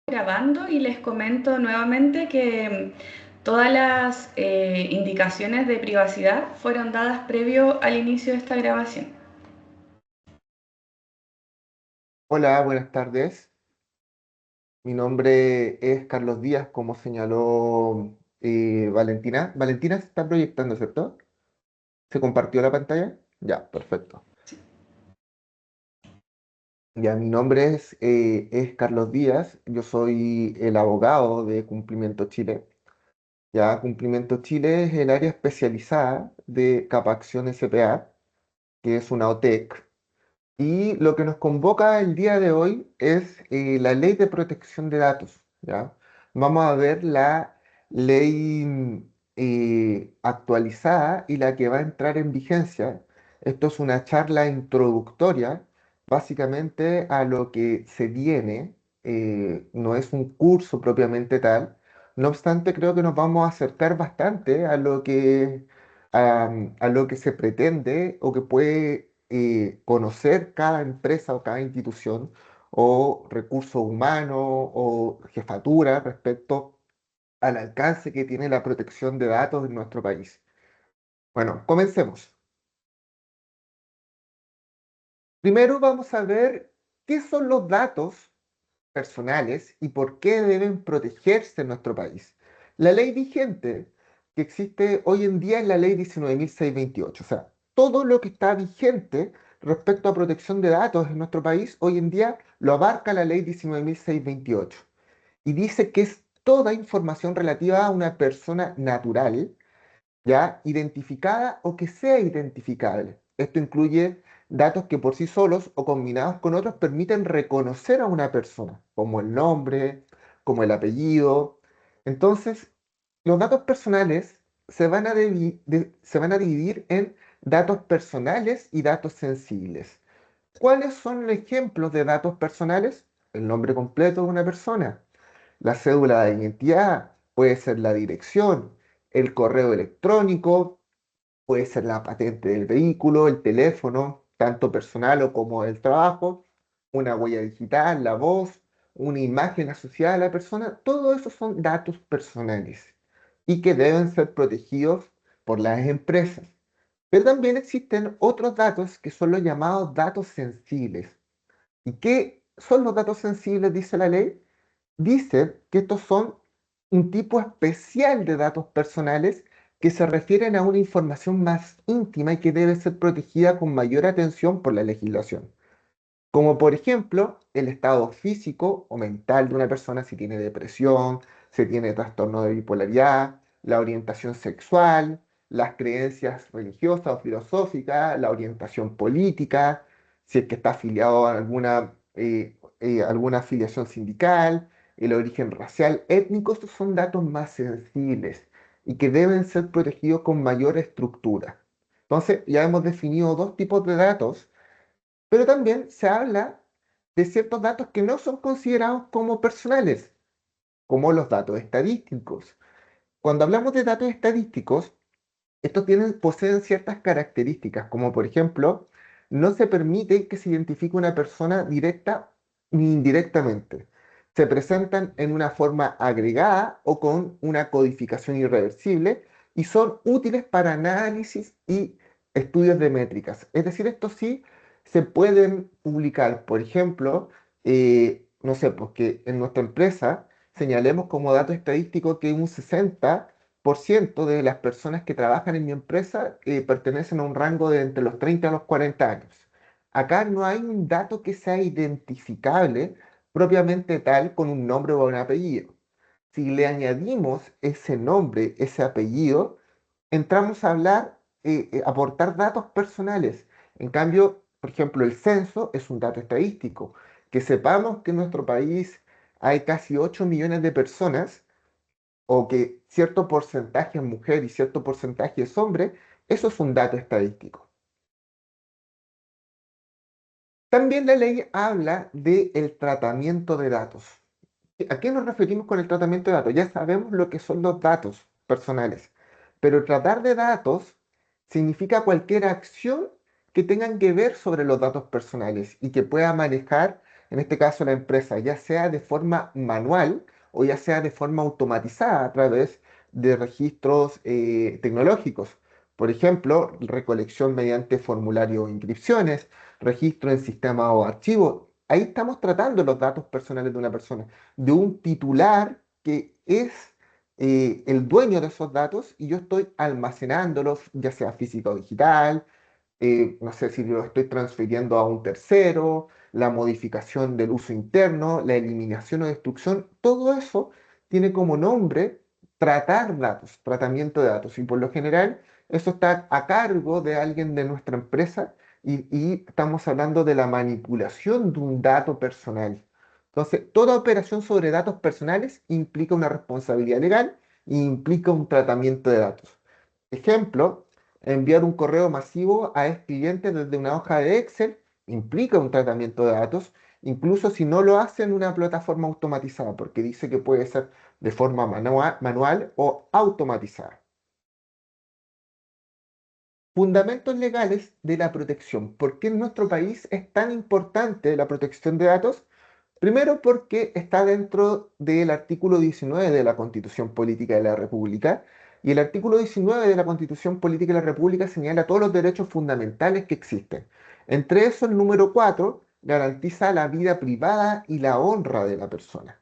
Grabando y les comento nuevamente que todas las indicaciones de privacidad fueron dadas previo al inicio de esta grabación. Hola, buenas tardes. Mi nombre es Carlos Díaz, como señaló Valentina. Valentina se está proyectando, ¿cierto? ¿Se compartió la pantalla? Ya, perfecto. Ya, mi nombre es Carlos Díaz. Yo soy el abogado de Cumplimiento Chile. Ya, Cumplimiento Chile es el área especializada de Capacción SPA, que es una OTEC. Y lo que nos convoca el día de hoy es la Ley de Protección de Datos, ¿ya? Vamos a ver la ley actualizada y la que va a entrar en vigencia. Esto es una charla introductoria, básicamente a lo que se viene. No es un curso propiamente tal. No obstante, creo que nos vamos a acercar bastante a lo que se pretende o que puede conocer cada empresa o cada institución o recurso humano o jefatura respecto al alcance que tiene la protección de datos en nuestro país. Bueno, comencemos. Primero vamos a ver qué son los datos personales y por qué deben protegerse en nuestro país. La ley vigente que existe hoy en día es la ley 19.628. O sea, todo lo que está vigente respecto a protección de datos en nuestro país hoy en día lo abarca la ley 19.628. Y dice que es toda información relativa a una persona natural ya identificada o que sea identificable. Esto incluye datos que por sí solos o combinados con otros permiten reconocer a una persona, como el nombre, como el apellido. Entonces, los datos personales se van a dividir en datos personales y datos sensibles. ¿Cuáles son los ejemplos de datos personales? El nombre completo de una persona, la cédula de identidad, puede ser la dirección, el correo electrónico, puede ser la patente del vehículo, el teléfono, tanto personal o como del trabajo, una huella digital, la voz, una imagen asociada a la persona. Todo eso son datos personales y que deben ser protegidos por las empresas. Pero también existen otros datos que son los llamados datos sensibles. ¿Y qué son los datos sensibles, dice la ley? Dice que estos son un tipo especial de datos personales que se refieren a una información más íntima y que debe ser protegida con mayor atención por la legislación. Como por ejemplo, el estado físico o mental de una persona si tiene depresión, si tiene trastorno de bipolaridad, la orientación sexual, las creencias religiosas o filosóficas, la orientación política, si es que está afiliado a alguna afiliación sindical, el origen racial, étnico. Estos son datos más sensibles y que deben ser protegidos con mayor estructura. Entonces, ya hemos definido dos tipos de datos, pero también se habla de ciertos datos que no son considerados como personales, como los datos estadísticos. Cuando hablamos de datos estadísticos, poseen ciertas características, como por ejemplo, no se permite que se identifique una persona directa ni indirectamente. Se presentan en una forma agregada o con una codificación irreversible y son útiles para análisis y estudios de métricas. Es decir, estos sí se pueden publicar. Por ejemplo, no sé, pues que en nuestra empresa señalemos como dato estadístico que un 60% de las personas que trabajan en mi empresa pertenecen a un rango de entre los 30 a los 40 años. Acá no hay un dato que sea identificable propiamente tal con un nombre o un apellido. Si le añadimos ese nombre, ese apellido, entramos a hablar, aportar datos personales. En cambio, por ejemplo, el censo es un dato estadístico. Que sepamos que en nuestro país hay casi 8 millones de personas o que cierto porcentaje es mujer y cierto porcentaje es hombre, eso es un dato estadístico. También la ley habla del tratamiento de datos. ¿A qué nos referimos con el tratamiento de datos? Ya sabemos lo que son los datos personales, pero tratar de datos significa cualquier acción que tengan que ver sobre los datos personales y que pueda manejar en este caso la empresa, ya sea de forma manual o ya sea de forma automatizada a través de registros tecnológicos. Por ejemplo, recolección mediante formulario o inscripciones, registro en sistema o archivo. Ahí estamos tratando los datos personales de una persona, de un titular que es el dueño de esos datos y yo estoy almacenándolos, ya sea físico o digital, no sé si lo estoy transfiriendo a un tercero, la modificación del uso interno, la eliminación o destrucción, todo eso tiene como nombre tratar datos, tratamiento de datos. Y por lo general, eso está a cargo de alguien de nuestra empresa y estamos hablando de la manipulación de un dato personal. Entonces, toda operación sobre datos personales implica una responsabilidad legal e implica un tratamiento de datos. Ejemplo, enviar un correo masivo a ex clientes desde una hoja de Excel implica un tratamiento de datos, incluso si no lo hace en una plataforma automatizada, porque dice que puede ser de forma manual o automatizada. Fundamentos legales de la protección. ¿Por qué en nuestro país es tan importante la protección de datos? Primero porque está dentro del artículo 19 de la Constitución Política de la República y el artículo 19 de la Constitución Política de la República señala todos los derechos fundamentales que existen. Entre esos, el número 4 garantiza la vida privada y la honra de la persona.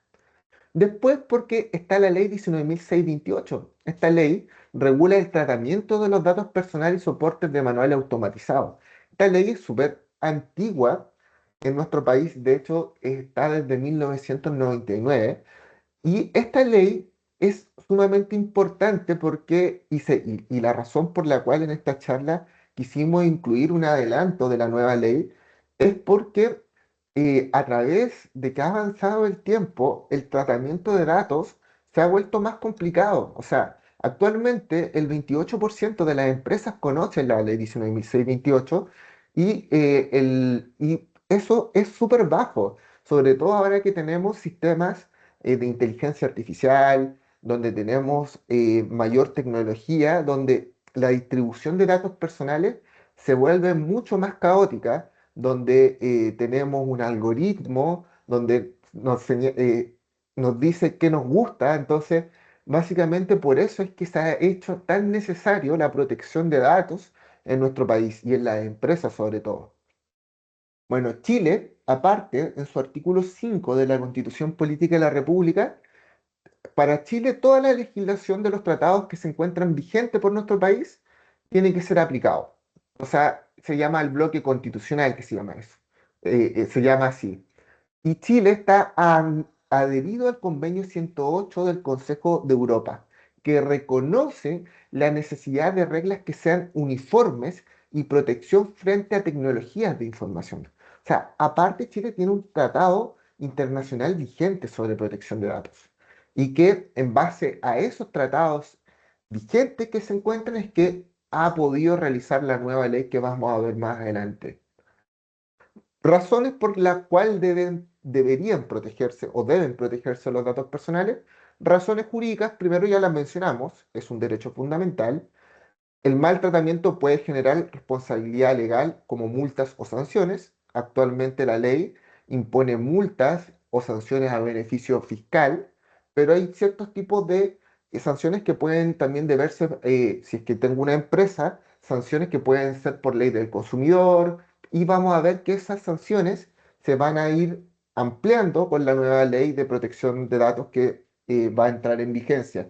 Después, porque está la ley 19.628. Esta ley regula el tratamiento de los datos personales y soportes de manual automatizado. Esta ley es súper antigua en nuestro país, de hecho está desde 1999 y esta ley es sumamente importante porque, y la razón por la cual en esta charla quisimos incluir un adelanto de la nueva ley, es porque a través de que ha avanzado el tiempo, el tratamiento de datos se ha vuelto más complicado. O sea, actualmente el 28% de las empresas conocen la ley 19.628 y eso es súper bajo, sobre todo ahora que tenemos sistemas de inteligencia artificial, donde tenemos mayor tecnología, donde la distribución de datos personales se vuelve mucho más caótica, donde tenemos un algoritmo, donde nos dice qué nos gusta, entonces básicamente por eso es que se ha hecho tan necesario la protección de datos en nuestro país y en las empresas sobre todo. Bueno, Chile, aparte, en su artículo 5 de la Constitución Política de la República, para Chile toda la legislación de los tratados que se encuentran vigentes por nuestro país tiene que ser aplicado. O sea, se llama el bloque constitucional que se llama eso. Se llama así. Y Chile está adherido al convenio 108 del Consejo de Europa, que reconoce la necesidad de reglas que sean uniformes y protección frente a tecnologías de información. O sea, aparte Chile tiene un tratado internacional vigente sobre protección de datos y que en base a esos tratados vigentes que se encuentran es que ha podido realizar la nueva ley que vamos a ver más adelante. Razones por las cuales deberían protegerse o deben protegerse los datos personales. Razones jurídicas, primero ya las mencionamos, es un derecho fundamental. El mal tratamiento puede generar responsabilidad legal como multas o sanciones. Actualmente la ley impone multas o sanciones a beneficio fiscal, pero hay ciertos tipos de sanciones que pueden también deberse, si es que tengo una empresa, sanciones que pueden ser por ley del consumidor, y vamos a ver que esas sanciones se van a ir ampliando con la nueva ley de protección de datos que va a entrar en vigencia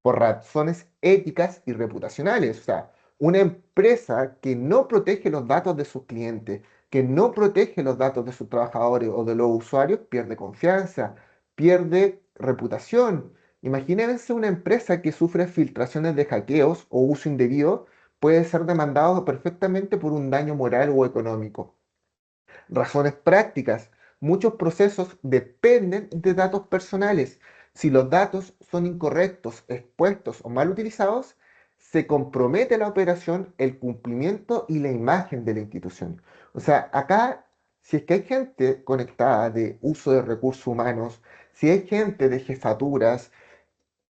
por razones éticas y reputacionales. O sea, una empresa que no protege los datos de sus clientes, que no protege los datos de sus trabajadores o de los usuarios, pierde confianza, pierde reputación. Imagínense una empresa que sufre filtraciones de hackeos o uso indebido, puede ser demandado perfectamente por un daño moral o económico. Razones prácticas. Muchos procesos dependen de datos personales. Si los datos son incorrectos, expuestos o mal utilizados, se compromete la operación, el cumplimiento y la imagen de la institución. O sea, acá, si es que hay gente conectada de uso de recursos humanos, si hay gente de jefaturas,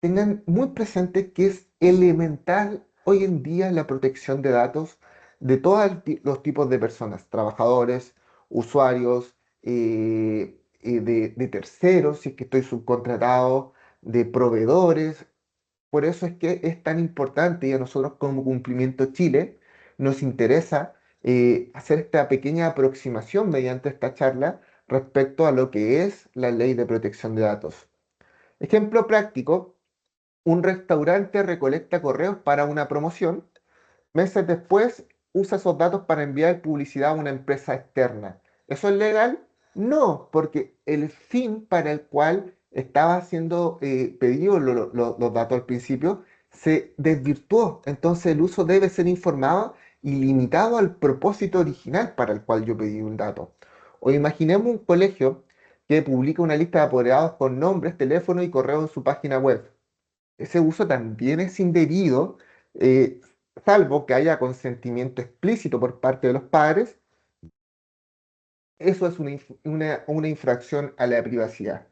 tengan muy presente que es elemental hoy en día la protección de datos de todos los tipos de personas, trabajadores, usuarios, de terceros, si es que estoy subcontratado, de proveedores. Por eso es que es tan importante y a nosotros como Cumplimiento Chile nos interesa hacer esta pequeña aproximación mediante esta charla respecto a lo que es la Ley de Protección de Datos. Ejemplo práctico, un restaurante recolecta correos para una promoción. Meses después, usa esos datos para enviar publicidad a una empresa externa. ¿Eso es legal? No, porque el fin para el cual estaba siendo pedido los datos al principio se desvirtuó. Entonces el uso debe ser informado y limitado al propósito original para el cual yo pedí un dato. O imaginemos un colegio que publica una lista de apoderados con nombres, teléfono y correo en su página web. Ese uso también es indebido, eh, salvo que haya consentimiento explícito por parte de los padres. Eso es una infracción a la privacidad.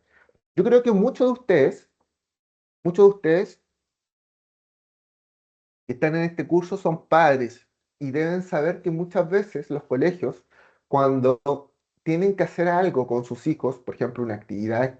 Yo creo que muchos de ustedes que están en este curso son padres y deben saber que muchas veces los colegios, cuando tienen que hacer algo con sus hijos, por ejemplo, una actividad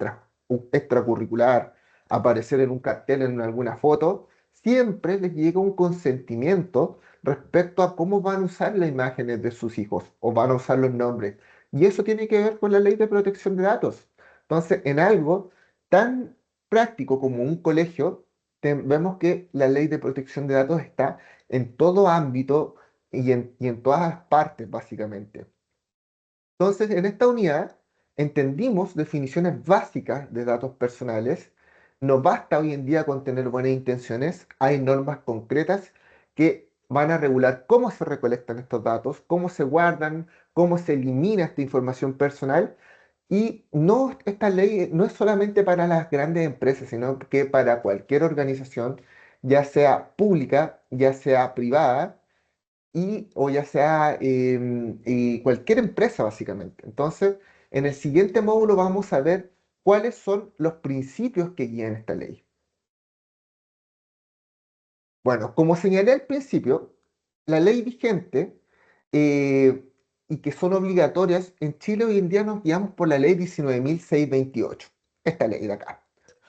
extracurricular, aparecer en un cartel, en alguna foto, siempre les llega un consentimiento respecto a cómo van a usar las imágenes de sus hijos o van a usar los nombres. Y eso tiene que ver con la ley de protección de datos. Entonces, en algo tan práctico como un colegio, vemos que la ley de protección de datos está en todo ámbito y en todas las partes, básicamente. Entonces, en esta unidad entendimos definiciones básicas de datos personales. No basta hoy en día con tener buenas intenciones, hay normas concretas que van a regular cómo se recolectan estos datos, cómo se guardan, cómo se elimina esta información personal. Y no, esta ley no es solamente para las grandes empresas, sino que para cualquier organización, ya sea pública, ya sea privada, o ya sea y cualquier empresa, básicamente. Entonces, en el siguiente módulo vamos a ver cuáles son los principios que guían esta ley. Bueno, como señalé al principio, la ley vigente eh, y que son obligatorias en Chile hoy en día nos guiamos por la ley 19.628, esta ley de acá,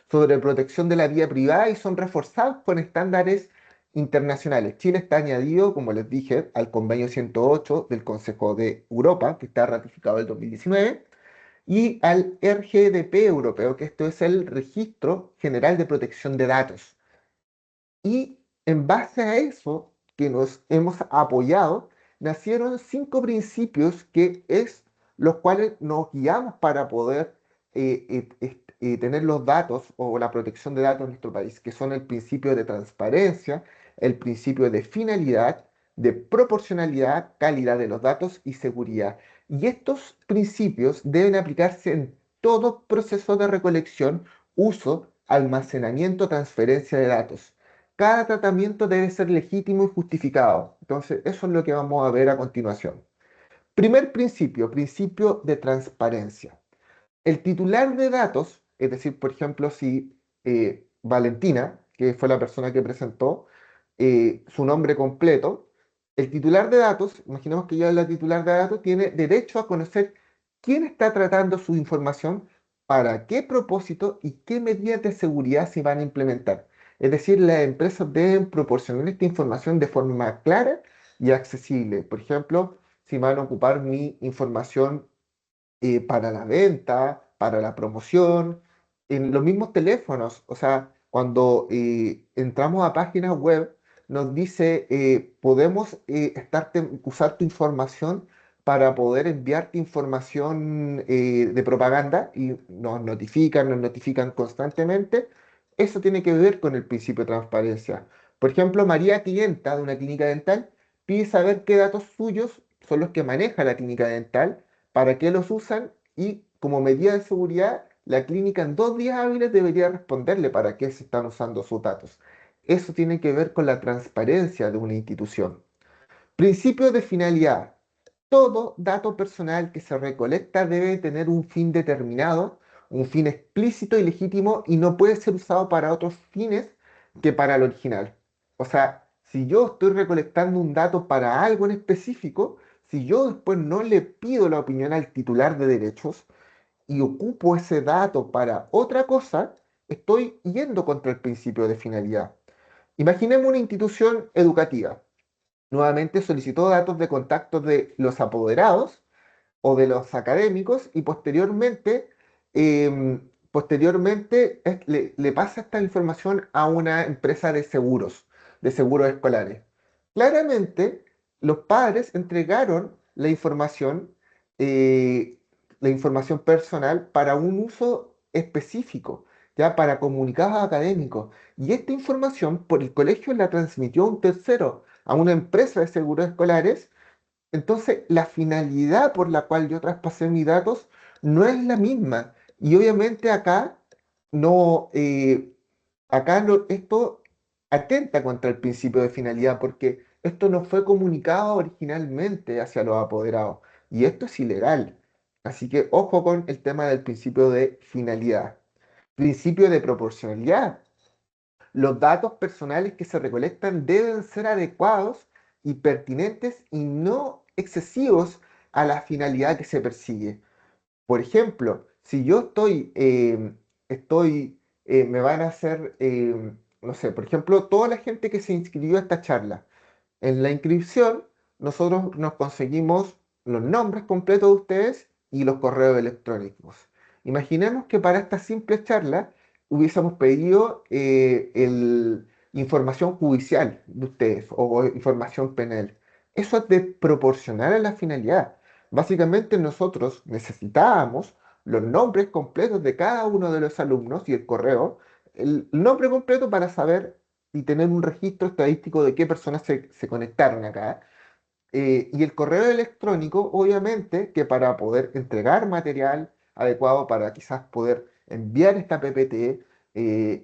sobre protección de la vida privada y son reforzados con estándares internacionales. Chile está añadido, como les dije, al convenio 108 del Consejo de Europa, que está ratificado en el 2019, y al RGDP europeo, que esto es el Registro General de Protección de Datos. Y en base a eso que nos hemos apoyado, nacieron 5 principios que es los cuales nos guiamos para poder tener los datos o la protección de datos en nuestro país, que son el principio de transparencia, el principio de finalidad, de proporcionalidad, calidad de los datos y seguridad. Y estos principios deben aplicarse en todo proceso de recolección, uso, almacenamiento, transferencia de datos. Cada tratamiento debe ser legítimo y justificado. Entonces, eso es lo que vamos a ver a continuación. Primer principio, principio de transparencia. El titular de datos, es decir, por ejemplo, si Valentina, que fue la persona que presentó, su nombre completo, el titular de datos, imaginemos que ya es la titular de datos, tiene derecho a conocer quién está tratando su información, para qué propósito y qué medidas de seguridad se van a implementar. Es decir, las empresas deben proporcionar esta información de forma clara y accesible. Por ejemplo, si van a ocupar mi información para la venta, para la promoción, en los mismos teléfonos. O sea, cuando entramos a páginas web, nos dice, podemos usar tu información para poder enviarte información de propaganda y nos notifican constantemente. Eso tiene que ver con el principio de transparencia. Por ejemplo, María Clienta de una clínica dental pide saber qué datos suyos son los que maneja la clínica dental, para qué los usan y como medida de seguridad, la clínica en 2 días hábiles debería responderle para qué se están usando sus datos. Eso tiene que ver con la transparencia de una institución. Principio de finalidad. Todo dato personal que se recolecta debe tener un fin determinado, un fin explícito y legítimo y no puede ser usado para otros fines que para el original. O sea, si yo estoy recolectando un dato para algo en específico, si yo después no le pido la opinión al titular de derechos y ocupo ese dato para otra cosa, estoy yendo contra el principio de finalidad. Imaginemos una institución educativa. Nuevamente solicitó datos de contacto de los apoderados o de los académicos y le pasa esta información a una empresa de seguros escolares. Claramente, los padres entregaron eh, la información personal para un uso específico, ya para comunicados académicos. Y esta información por el colegio la transmitió a un tercero, a una empresa de seguros escolares. Entonces, la finalidad por la cual yo traspasé mis datos no es la misma. Y obviamente no, eh, esto atenta contra el principio de finalidad porque esto no fue comunicado originalmente hacia los apoderados. Y esto es ilegal. Así que ojo con el tema del principio de finalidad. Principio de proporcionalidad. Los datos personales que se recolectan deben ser adecuados y pertinentes y no excesivos a la finalidad que se persigue. Por ejemplo, si yo me van a hacer, no sé, por ejemplo, toda la gente que se inscribió a esta charla, en la inscripción, nosotros nos conseguimos los nombres completos de ustedes y los correos electrónicos. Imaginemos que para esta simple charla hubiésemos pedido información judicial de ustedes o información penal. Eso es desproporcional a la finalidad. Básicamente nosotros necesitábamos los nombres completos de cada uno de los alumnos y el correo, el nombre completo para saber y tener un registro estadístico de qué personas se conectaron acá. Y el correo electrónico, obviamente, que para poder entregar material adecuado, para quizás poder enviar esta PPT,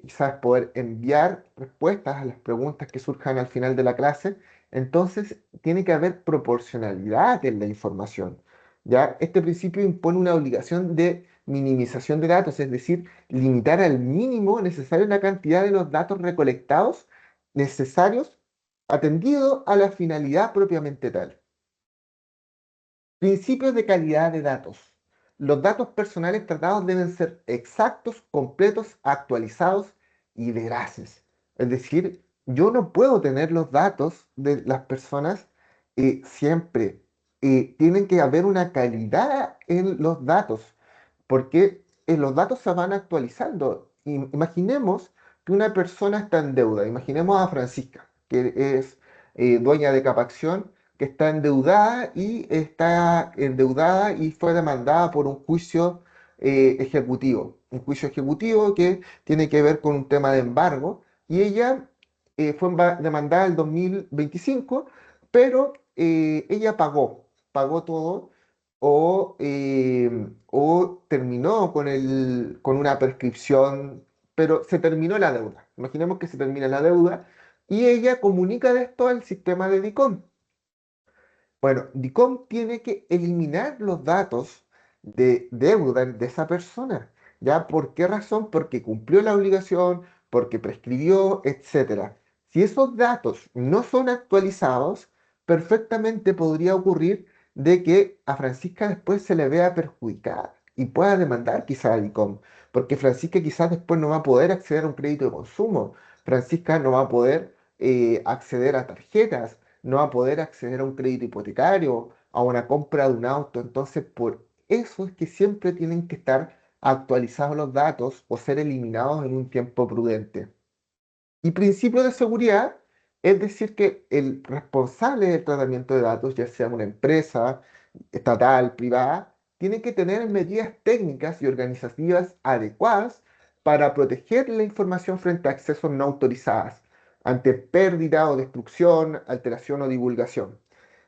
quizás poder enviar respuestas a las preguntas que surjan al final de la clase, entonces tiene que haber proporcionalidad en la información. ¿Ya? Este principio impone una obligación de minimización de datos, es decir, limitar al mínimo necesario la cantidad de los datos recolectados necesarios atendido a la finalidad propiamente tal. Principios de calidad de datos. Los datos personales tratados deben ser exactos, completos, actualizados y veraces. Es decir, yo no puedo tener los datos de las personas siempre. Tienen que haber una calidad en los datos, porque los datos se van actualizando. Imaginemos que una persona está en deuda. Imaginemos a Francisca, que es dueña de Capacción, que está endeudada y fue demandada por un juicio ejecutivo. Un juicio ejecutivo que tiene que ver con un tema de embargo. Y ella fue demandada en el 2025, pero ella pagó todo o terminó con una prescripción, pero se terminó la deuda. Imaginemos que se termina la deuda y ella comunica de esto al sistema de DICOM. Bueno, DICOM tiene que eliminar los datos de deuda de esa persona. ¿Ya? ¿Por qué razón? Porque cumplió la obligación, porque prescribió, etcétera. Si esos datos no son actualizados, perfectamente podría ocurrir de que a Francisca después se le vea perjudicada y pueda demandar quizá a DICOM, porque Francisca quizás después no va a poder acceder a un crédito de consumo, Francisca no va a poder acceder a tarjetas, no va a poder acceder a un crédito hipotecario, a una compra de un auto. Entonces, por eso es que siempre tienen que estar actualizados los datos o ser eliminados en un tiempo prudente. Y principio de seguridad es decir que el responsable del tratamiento de datos, ya sea una empresa estatal, privada, tiene que tener medidas técnicas y organizativas adecuadas para proteger la información frente a accesos no autorizadas, ante pérdida o destrucción, alteración o divulgación.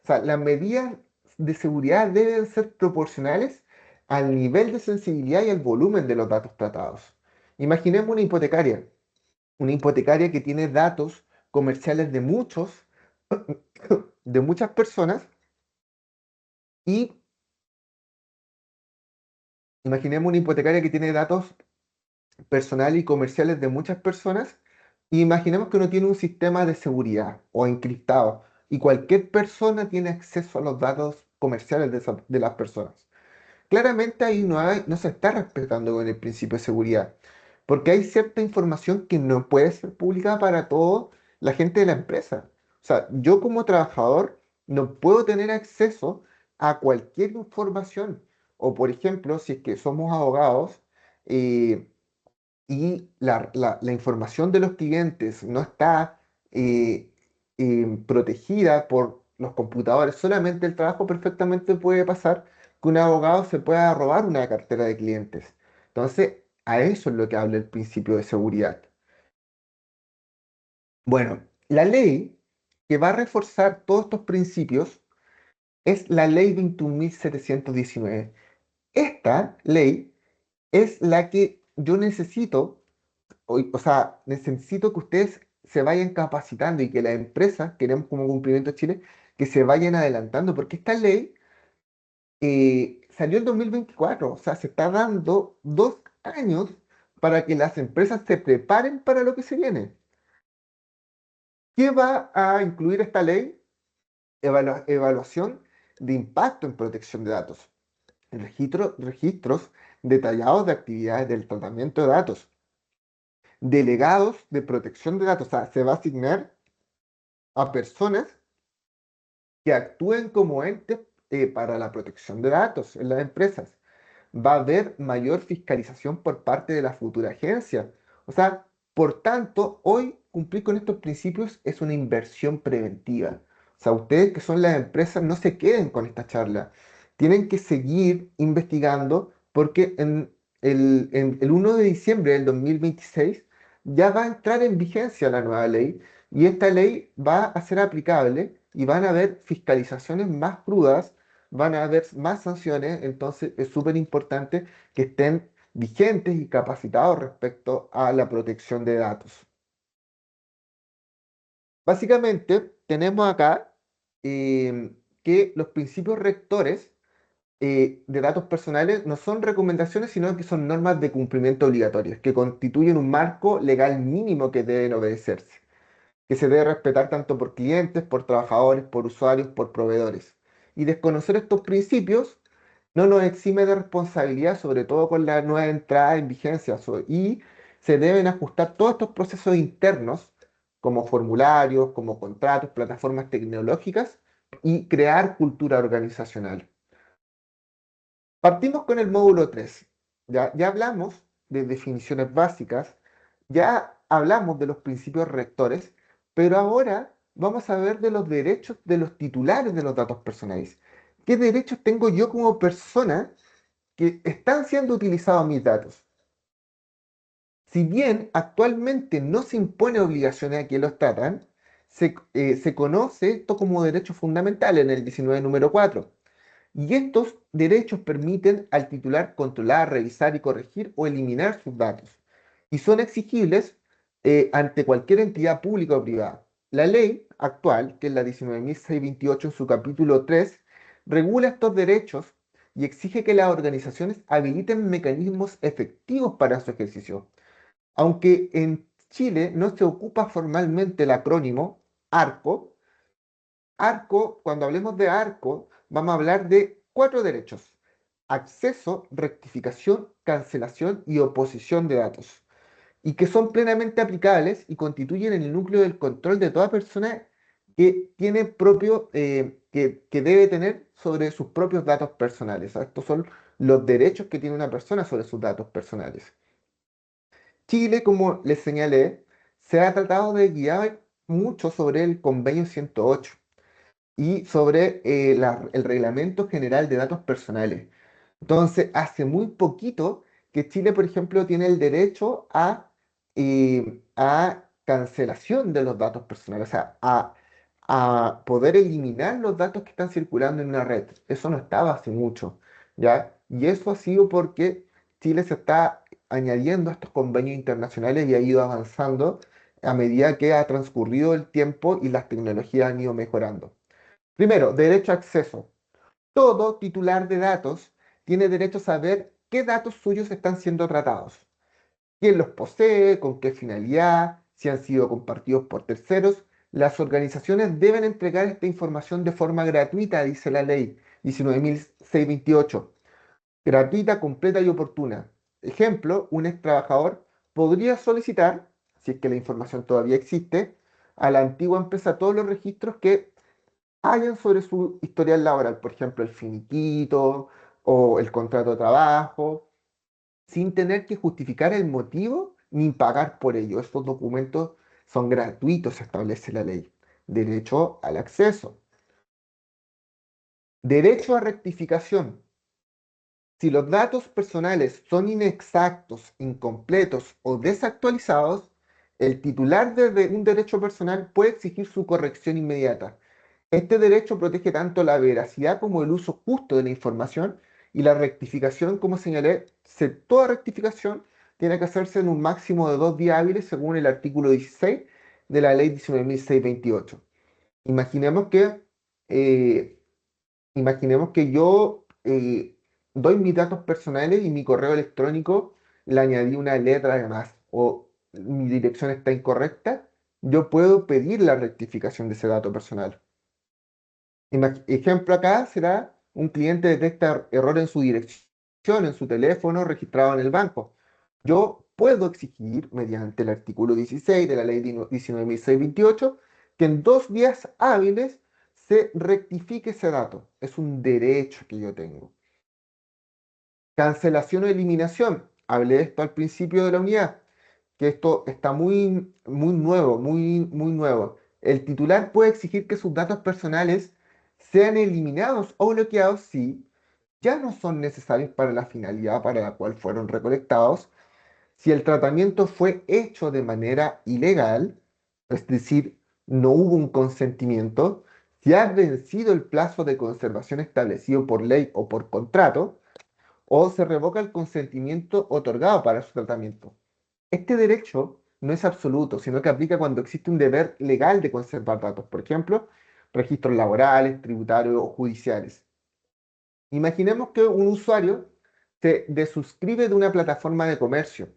O sea, las medidas de seguridad deben ser proporcionales al nivel de sensibilidad y al volumen de los datos tratados. Imaginemos una hipotecaria que tiene datos comerciales de muchas personas y imaginemos una hipotecaria que tiene datos personales y comerciales de muchas personas y imaginemos que no tiene un sistema de seguridad o encriptado y cualquier persona tiene acceso a los datos comerciales de las personas. Claramente ahí no se está respetando con el principio de seguridad, porque hay cierta información que no puede ser publicada para toda la gente de la empresa. O sea, yo como trabajador no puedo tener acceso a cualquier información. O por ejemplo, si es que somos abogados, eh, y la información de los clientes no está eh, protegida por los computadores, solamente el trabajo perfectamente puede pasar que un abogado se pueda robar una cartera de clientes. Entonces, a eso es lo que habla el principio de seguridad. Bueno, la ley que va a reforzar todos estos principios es la ley 21.719. Esta ley es la que yo necesito. O sea, necesito que ustedes se vayan capacitando y que las empresas, queremos como cumplimiento de Chile, que se vayan adelantando, porque esta ley salió en 2024, o sea, se está dando 2 años para que las empresas se preparen para lo que se viene. ¿Qué va a incluir esta ley? Evaluación de impacto en protección de datos, registros detallados de actividades del tratamiento de datos, delegados de protección de datos, o sea, se va a asignar a personas que actúen como entes para la protección de datos en las empresas. Va a haber mayor fiscalización por parte de la futura agencia. O sea, por tanto, hoy cumplir con estos principios es una inversión preventiva. O sea, ustedes que son las empresas no se queden con esta charla. Tienen que seguir investigando porque en el 1 de diciembre del 2026 ya va a entrar en vigencia la nueva ley y esta ley va a ser aplicable y van a haber fiscalizaciones más crudas, van a haber más sanciones, entonces es súper importante que estén vigentes y capacitados respecto a la protección de datos. Básicamente, tenemos acá que los principios rectores de datos personales no son recomendaciones, sino que son normas de cumplimiento obligatorias, que constituyen un marco legal mínimo que deben obedecerse, que se debe respetar tanto por clientes, por trabajadores, por usuarios, por proveedores. Y desconocer estos principios no nos exime de responsabilidad, sobre todo con la nueva entrada en vigencia, y se deben ajustar todos estos procesos internos, como formularios, como contratos, plataformas tecnológicas, y crear cultura organizacional. Partimos con el módulo 3. Ya hablamos de definiciones básicas, ya hablamos de los principios rectores, pero ahora vamos a ver de los derechos de los titulares de los datos personales. ¿Qué derechos tengo yo como persona que están siendo utilizados mis datos? Si bien actualmente no se impone obligaciones a quien los tratan, se conoce esto como derecho fundamental en el 19 número 4. Y estos derechos permiten al titular controlar, revisar y corregir o eliminar sus datos. Y son exigibles ante cualquier entidad pública o privada. La ley actual, que es la 19.628 en su capítulo 3, regula estos derechos y exige que las organizaciones habiliten mecanismos efectivos para su ejercicio. Aunque en Chile no se ocupa formalmente el acrónimo ARCO, cuando hablemos de ARCO, vamos a hablar de 4 derechos: acceso, rectificación, cancelación y oposición de datos, y que son plenamente aplicables y constituyen el núcleo del control de toda persona que tiene que debe tener sobre sus propios datos personales. Estos son los derechos que tiene una persona sobre sus datos personales. Chile, como les señalé, se ha tratado de guiar mucho sobre el convenio 108 y sobre el Reglamento General de Datos Personales. Entonces, hace muy poquito que Chile, por ejemplo, tiene el derecho a cancelación de los datos personales, o sea, a poder eliminar los datos que están circulando en una red. Eso no estaba hace mucho, ¿ya? Y eso ha sido porque Chile se está añadiendo a estos convenios internacionales y ha ido avanzando a medida que ha transcurrido el tiempo y las tecnologías han ido mejorando. Primero, derecho a acceso. Todo titular de datos tiene derecho a saber qué datos suyos están siendo tratados, quién los posee, con qué finalidad, si han sido compartidos por terceros. Las organizaciones deben entregar esta información de forma gratuita, dice la ley, 19.628. Gratuita, completa y oportuna. Ejemplo, un ex trabajador podría solicitar, si es que la información todavía existe, a la antigua empresa todos los registros que hayan sobre su historial laboral, por ejemplo, el finiquito o el contrato de trabajo, sin tener que justificar el motivo ni pagar por ello. Estos documentos son gratuitos, establece la ley. Derecho al acceso. Derecho a rectificación. Si los datos personales son inexactos, incompletos o desactualizados, el titular de un derecho personal puede exigir su corrección inmediata. Este derecho protege tanto la veracidad como el uso justo de la información y la rectificación, como señalé, toda rectificación tiene que hacerse en un máximo de 2 días hábiles según el artículo 16 de la ley 19.628. Imaginemos que eh, Imaginemos que yo doy mis datos personales y mi correo electrónico le añadí una letra además o mi dirección está incorrecta, yo puedo pedir la rectificación de ese dato personal. Ejemplo acá será un cliente detecta error en su dirección, en su teléfono registrado en el banco. Yo puedo exigir, mediante el artículo 16 de la ley 19.628, que en 2 días hábiles se rectifique ese dato. Es un derecho que yo tengo. Cancelación o eliminación. Hablé de esto al principio de la unidad, que esto está muy, muy nuevo, muy, muy nuevo. El titular puede exigir que sus datos personales sean eliminados o bloqueados si ya no son necesarios para la finalidad para la cual fueron recolectados, si el tratamiento fue hecho de manera ilegal, es decir, no hubo un consentimiento, si ha vencido el plazo de conservación establecido por ley o por contrato, o se revoca el consentimiento otorgado para su tratamiento. Este derecho no es absoluto, sino que aplica cuando existe un deber legal de conservar datos, por ejemplo, registros laborales, tributarios o judiciales. Imaginemos que un usuario se desuscribe de una plataforma de comercio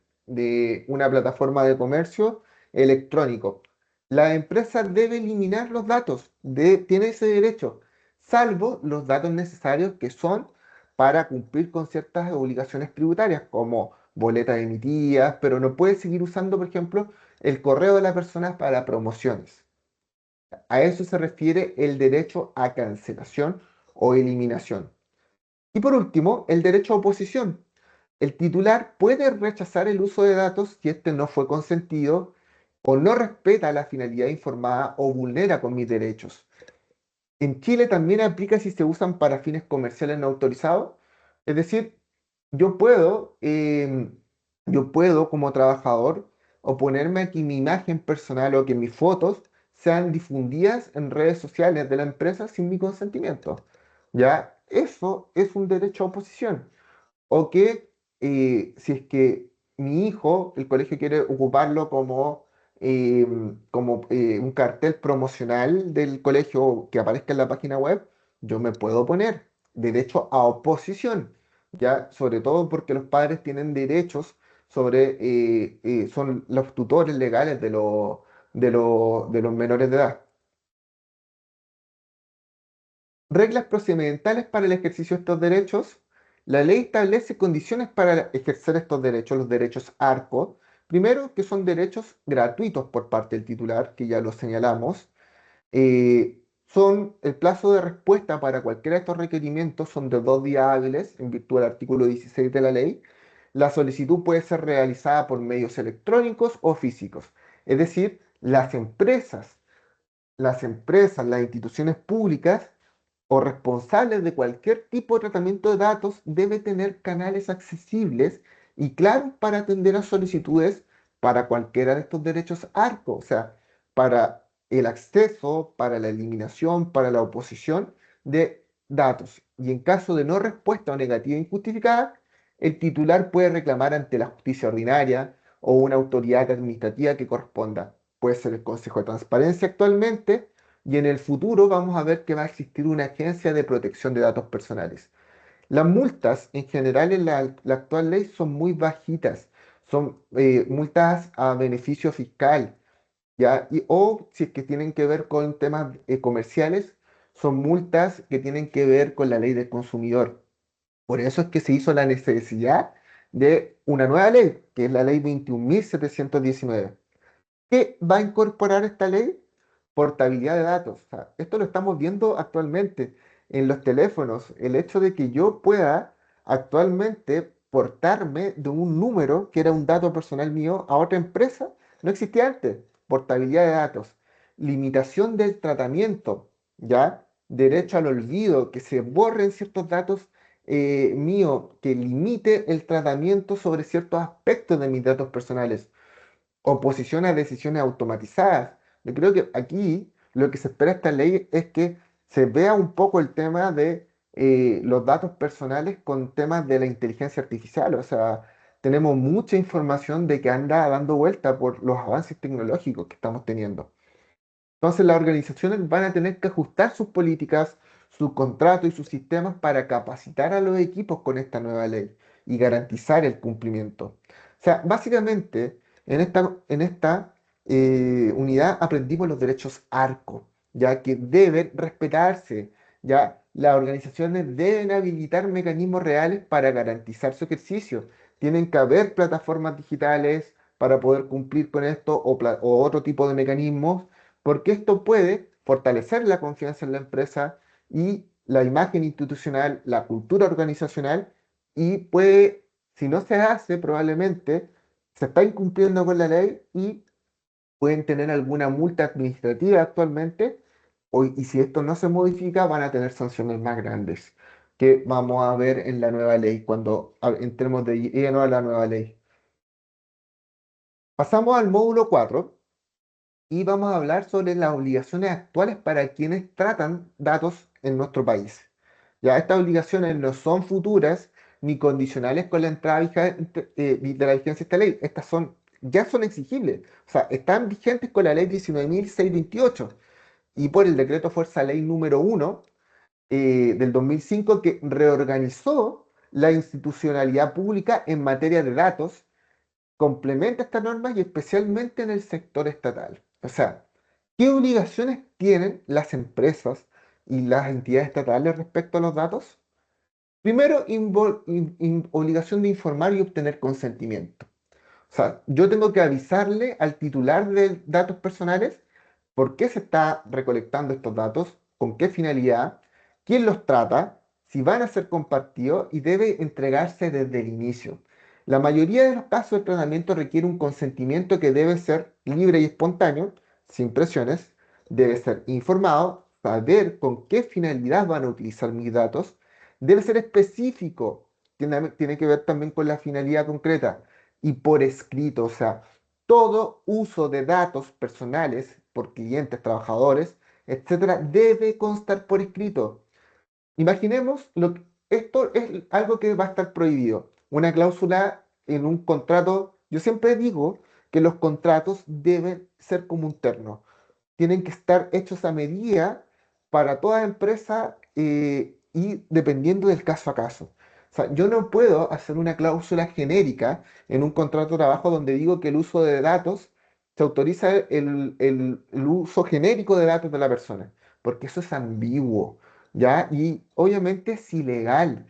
electrónico. La empresa debe eliminar los datos, tiene ese derecho, salvo los datos necesarios que son para cumplir con ciertas obligaciones tributarias, como boletas emitidas, pero no puede seguir usando, por ejemplo, el correo de la persona para promociones. A eso se refiere el derecho a cancelación o eliminación. Y por último, el derecho a oposición. El titular puede rechazar el uso de datos si éste no fue consentido o no respeta la finalidad informada o vulnera con mis derechos. En Chile también aplica si se usan para fines comerciales no autorizados. Es decir, yo puedo, em, yo puedo como trabajador oponerme a que mi imagen personal o que mis fotos sean difundidas en redes sociales de la empresa sin mi consentimiento. ¿Ya? Eso es un derecho a oposición. O que si es que mi hijo, el colegio quiere ocuparlo como un cartel promocional del colegio que aparezca en la página web, yo me puedo oponer derecho a oposición, ya sobre todo porque los padres tienen derechos son los tutores legales de los menores de edad. Reglas procedimentales para el ejercicio de estos derechos. La ley establece condiciones para ejercer estos derechos, los derechos ARCO. Primero, que son derechos gratuitos por parte del titular, que ya lo señalamos. El plazo de respuesta para cualquiera de estos requerimientos son de 2 días hábiles, en virtud del artículo 16 de la ley. La solicitud puede ser realizada por medios electrónicos o físicos. Es decir, las instituciones públicas o responsables de cualquier tipo de tratamiento de datos debe tener canales accesibles y claros para atender a solicitudes para cualquiera de estos derechos ARCO, o sea, para el acceso, para la eliminación, para la oposición de datos. Y en caso de no respuesta o negativa injustificada, el titular puede reclamar ante la justicia ordinaria o una autoridad administrativa que corresponda. Puede ser el Consejo de Transparencia actualmente y en el futuro vamos a ver que va a existir una agencia de protección de datos personales. Las multas en general en la actual ley son muy bajitas, son multas a beneficio fiscal, ¿ya? O si es que tienen que ver con temas comerciales, son multas que tienen que ver con la ley del consumidor. Por eso es que se hizo la necesidad de una nueva ley, que es la ley 21.719. ¿Qué va a incorporar esta ley? Portabilidad de datos. O sea, esto lo estamos viendo actualmente en los teléfonos. El hecho de que yo pueda actualmente portarme de un número que era un dato personal mío a otra empresa no existía antes. Portabilidad de datos. Limitación del tratamiento, ¿ya? Derecho al olvido, que se borren ciertos datos míos, que limite el tratamiento sobre ciertos aspectos de mis datos personales, oposición a decisiones automatizadas. Yo creo que aquí lo que se espera de esta ley es que se vea un poco el tema de los datos personales con temas de la inteligencia artificial. O sea, tenemos mucha información de que anda dando vuelta por los avances tecnológicos que estamos teniendo. Entonces las organizaciones van a tener que ajustar sus políticas, sus contratos y sus sistemas para capacitar a los equipos con esta nueva ley y garantizar el cumplimiento. O sea, básicamente en esta unidad aprendimos los derechos ARCO, ya que deben respetarse, ya las organizaciones deben habilitar mecanismos reales para garantizar su ejercicio. Tienen que haber plataformas digitales para poder cumplir con esto o otro tipo de mecanismos porque esto puede fortalecer la confianza en la empresa y la imagen institucional, la cultura organizacional, y puede, si no se hace, probablemente se está incumpliendo con la ley y pueden tener alguna multa administrativa actualmente, y si esto no se modifica, van a tener sanciones más grandes que vamos a ver en la nueva ley cuando entremos de lleno a la nueva ley. Pasamos al módulo 4 y vamos a hablar sobre las obligaciones actuales para quienes tratan datos en nuestro país. Ya estas obligaciones no son futuras ni condicionales con la entrada de la vigencia de esta ley. Estas ya son exigibles. O sea, están vigentes con la ley 19.628 y por el decreto Fuerza Ley número 1 del 2005 que reorganizó la institucionalidad pública en materia de datos, complementa estas normas y especialmente en el sector estatal. O sea, ¿qué obligaciones tienen las empresas y las entidades estatales respecto a los datos? Primero, obligación de informar y obtener consentimiento. O sea, yo tengo que avisarle al titular de datos personales por qué se está recolectando estos datos, con qué finalidad, quién los trata, si van a ser compartidos y debe entregarse desde el inicio. La mayoría de los casos de tratamiento requiere un consentimiento que debe ser libre y espontáneo, sin presiones, debe ser informado, saber con qué finalidad van a utilizar mis datos, debe ser específico, tiene que ver también con la finalidad concreta y por escrito, o sea, todo uso de datos personales por clientes, trabajadores, etcétera, debe constar por escrito. Imaginemos esto es algo que va a estar prohibido. Una cláusula en un contrato, yo siempre digo que los contratos deben ser como un terno, tienen que estar hechos a medida para toda empresa y dependiendo del caso a caso. O sea, yo no puedo hacer una cláusula genérica en un contrato de trabajo donde digo que el uso de datos se autoriza el uso genérico de datos de la persona, porque eso es ambiguo, ¿ya? Y obviamente es ilegal.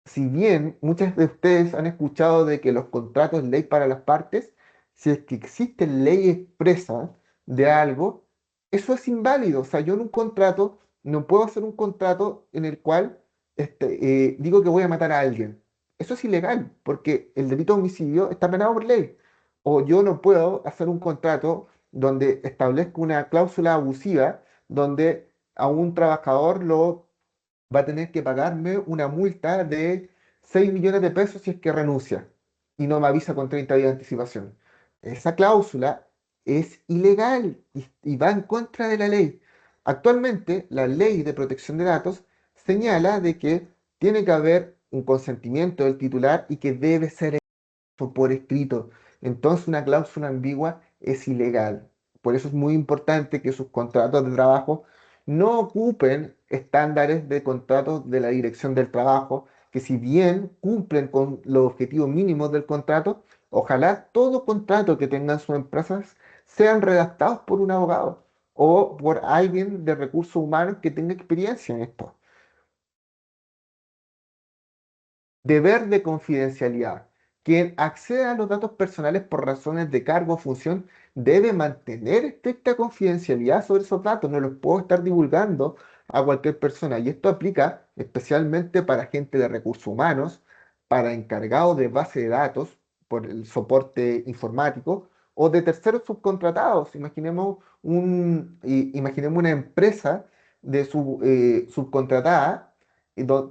Si bien muchas de ustedes han escuchado de que los contratos es ley para las partes, si es que existe ley expresa de algo, eso es inválido. O sea, yo en un contrato no puedo hacer un contrato en el cual digo que voy a matar a alguien. Eso es ilegal, porque el delito de homicidio está penado por ley. O yo no puedo hacer un contrato donde establezco una cláusula abusiva, donde a un trabajador lo va a tener que pagarme una multa de 6 millones de pesos si es que renuncia y no me avisa con 30 días de anticipación. Esa cláusula es ilegal y va en contra de la ley. Actualmente, la ley de protección de datos señala de que tiene que haber un consentimiento del titular y que debe ser por escrito. Entonces, una cláusula ambigua es ilegal. Por eso es muy importante que sus contratos de trabajo no ocupen estándares de contratos de la Dirección del Trabajo, que si bien cumplen con los objetivos mínimos del contrato, ojalá todo contrato que tengan sus empresas sean redactados por un abogado. o por alguien de recursos humanos que tenga experiencia en esto. Deber de confidencialidad. Quien acceda a los datos personales por razones de cargo o función debe mantener estricta confidencialidad sobre esos datos. No los puedo estar divulgando a cualquier persona. Y esto aplica especialmente para gente de recursos humanos, para encargados de base de datos por el soporte informático o de terceros subcontratados. Imaginemos una empresa de subcontratada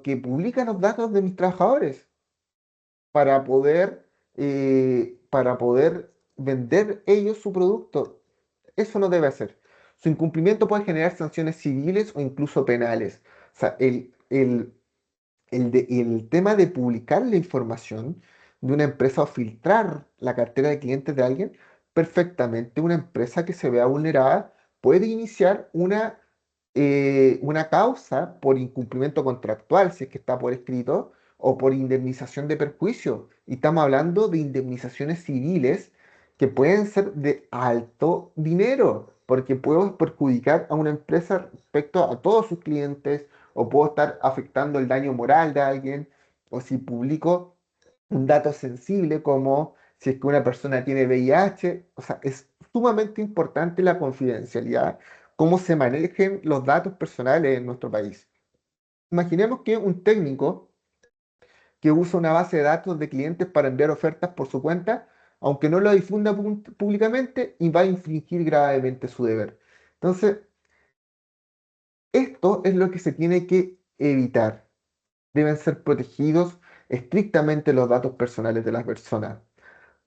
que publica los datos de mis trabajadores para poder vender ellos su producto. Eso no debe hacer. Su incumplimiento puede generar sanciones civiles o incluso penales. O sea, el tema de publicar la información de una empresa o filtrar la cartera de clientes de alguien, perfectamente una empresa que se vea vulnerada puede iniciar una causa por incumplimiento contractual, si es que está por escrito, o por indemnización de perjuicio. Y estamos hablando de indemnizaciones civiles que pueden ser de alto dinero, porque puedo perjudicar a una empresa respecto a todos sus clientes, o puedo estar afectando el daño moral de alguien, o si publico un dato sensible como si es que una persona tiene VIH. O sea, es sumamente importante la confidencialidad, cómo se manejen los datos personales en nuestro país. Imaginemos que un técnico que usa una base de datos de clientes para enviar ofertas por su cuenta, aunque no lo difunda públicamente, y va a infringir gravemente su deber. Entonces, esto es lo que se tiene que evitar. Deben ser protegidos estrictamente los datos personales de las personas.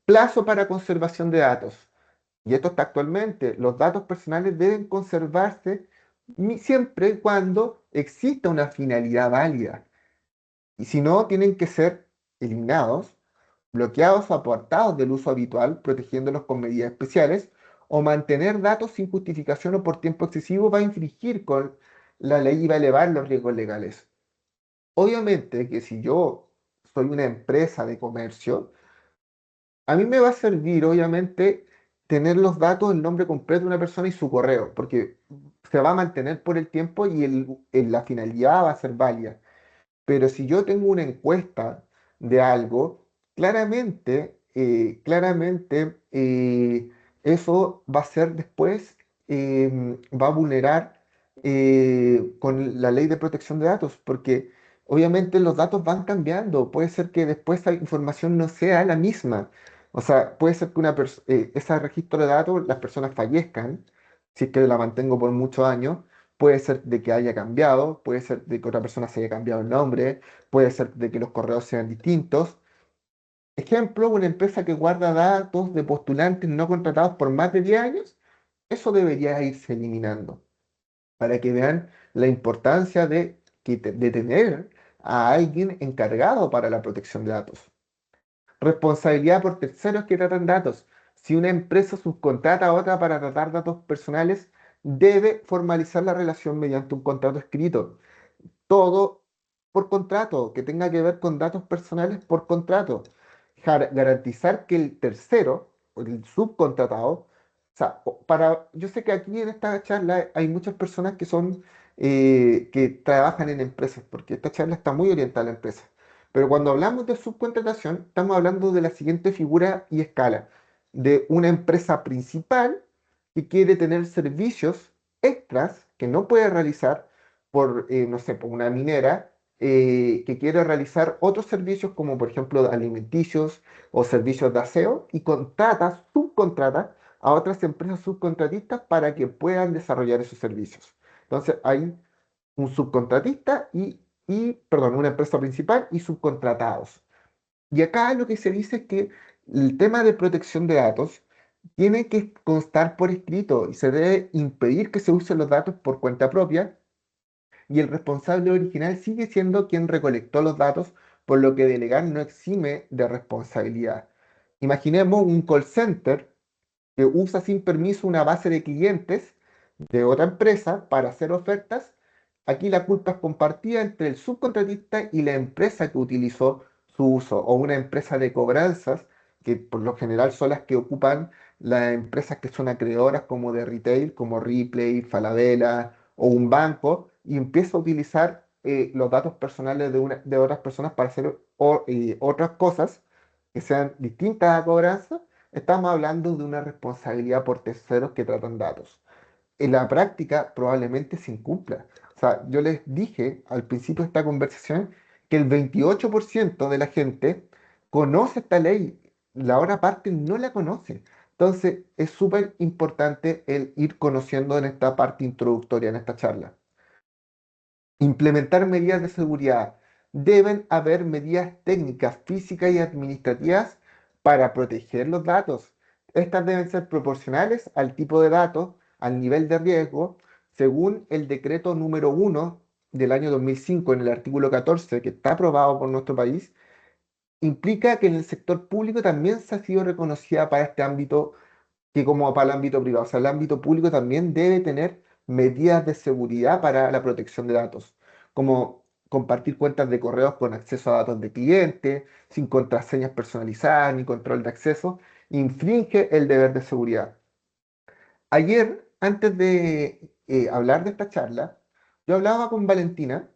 Plazo para conservación de datos. Y esto está actualmente. Los datos personales deben conservarse siempre y cuando exista una finalidad válida. Y si no, tienen que ser eliminados, bloqueados o apartados del uso habitual, protegiéndolos con medidas especiales, o mantener datos sin justificación o por tiempo excesivo va a infringir con la ley y va a elevar los riesgos legales. Obviamente que si yo soy una empresa de comercio, a mí me va a servir, obviamente, tener los datos, el nombre completo de una persona y su correo, porque se va a mantener por el tiempo y la finalidad va a ser válida. Pero si yo tengo una encuesta de algo, claramente, eso va a ser después, va a vulnerar con la ley de protección de datos, porque obviamente los datos van cambiando. Puede ser que después esa información no sea la misma. O sea, puede ser que ese registro de datos, las personas fallezcan, si es que la mantengo por muchos años. Puede ser de que haya cambiado, puede ser de que otra persona se haya cambiado el nombre, puede ser de que los correos sean distintos. Ejemplo, una empresa que guarda datos de postulantes no contratados por más de 10 años, eso debería irse eliminando para que vean la importancia de tener a alguien encargado para la protección de datos. Responsabilidad por terceros que tratan datos. Si una empresa subcontrata a otra para tratar datos personales, debe formalizar la relación mediante un contrato escrito. Todo por contrato, que tenga que ver con datos personales por contrato. Garantizar que el tercero, o el subcontratado, o sea, yo sé que aquí en esta charla hay muchas personas que trabajan en empresas, porque esta charla está muy orientada a la empresa. Pero cuando hablamos de subcontratación, estamos hablando de la siguiente figura y escala, de una empresa principal que quiere tener servicios extras que no puede realizar por, no sé, por una minera que quiere realizar otros servicios como por ejemplo alimenticios o servicios de aseo y subcontrata a otras empresas subcontratistas para que puedan desarrollar esos servicios. Entonces hay un subcontratista perdón, una empresa principal y subcontratados. Y acá lo que se dice es que el tema de protección de datos tiene que constar por escrito y se debe impedir que se usen los datos por cuenta propia, y el responsable original sigue siendo quien recolectó los datos, por lo que delegar no exime de responsabilidad. Imaginemos un call center que usa sin permiso una base de clientes de otra empresa para hacer ofertas. Aquí la culpa es compartida entre el subcontratista y la empresa que utilizó su uso, o una empresa de cobranzas que por lo general son las que ocupan las empresas que son acreedoras como de retail, como Ripley, Falabella o un banco, y empieza a utilizar los datos personales de otras personas para hacer otras cosas que sean distintas a cobranza. Estamos hablando de una responsabilidad por terceros que tratan datos. En la práctica probablemente se incumpla. O sea, yo les dije al principio de esta conversación que el 28% de la gente conoce esta ley, la otra parte no la conoce. Entonces, es súper importante el ir conociendo en esta parte introductoria, en esta charla. Implementar medidas de seguridad. Deben haber medidas técnicas, físicas y administrativas para proteger los datos. Estas deben ser proporcionales al tipo de datos, al nivel de riesgo, según el decreto número 1 del año 2005 en el artículo 14, que está aprobado por nuestro país. Implica que en el sector público también se ha sido reconocida para este ámbito que como para el ámbito privado. O sea, el ámbito público también debe tener medidas de seguridad para la protección de datos, como compartir cuentas de correos con acceso a datos de clientes, sin contraseñas personalizadas ni control de acceso, infringe el deber de seguridad. Ayer, antes de hablar de esta charla, yo hablaba con Valentina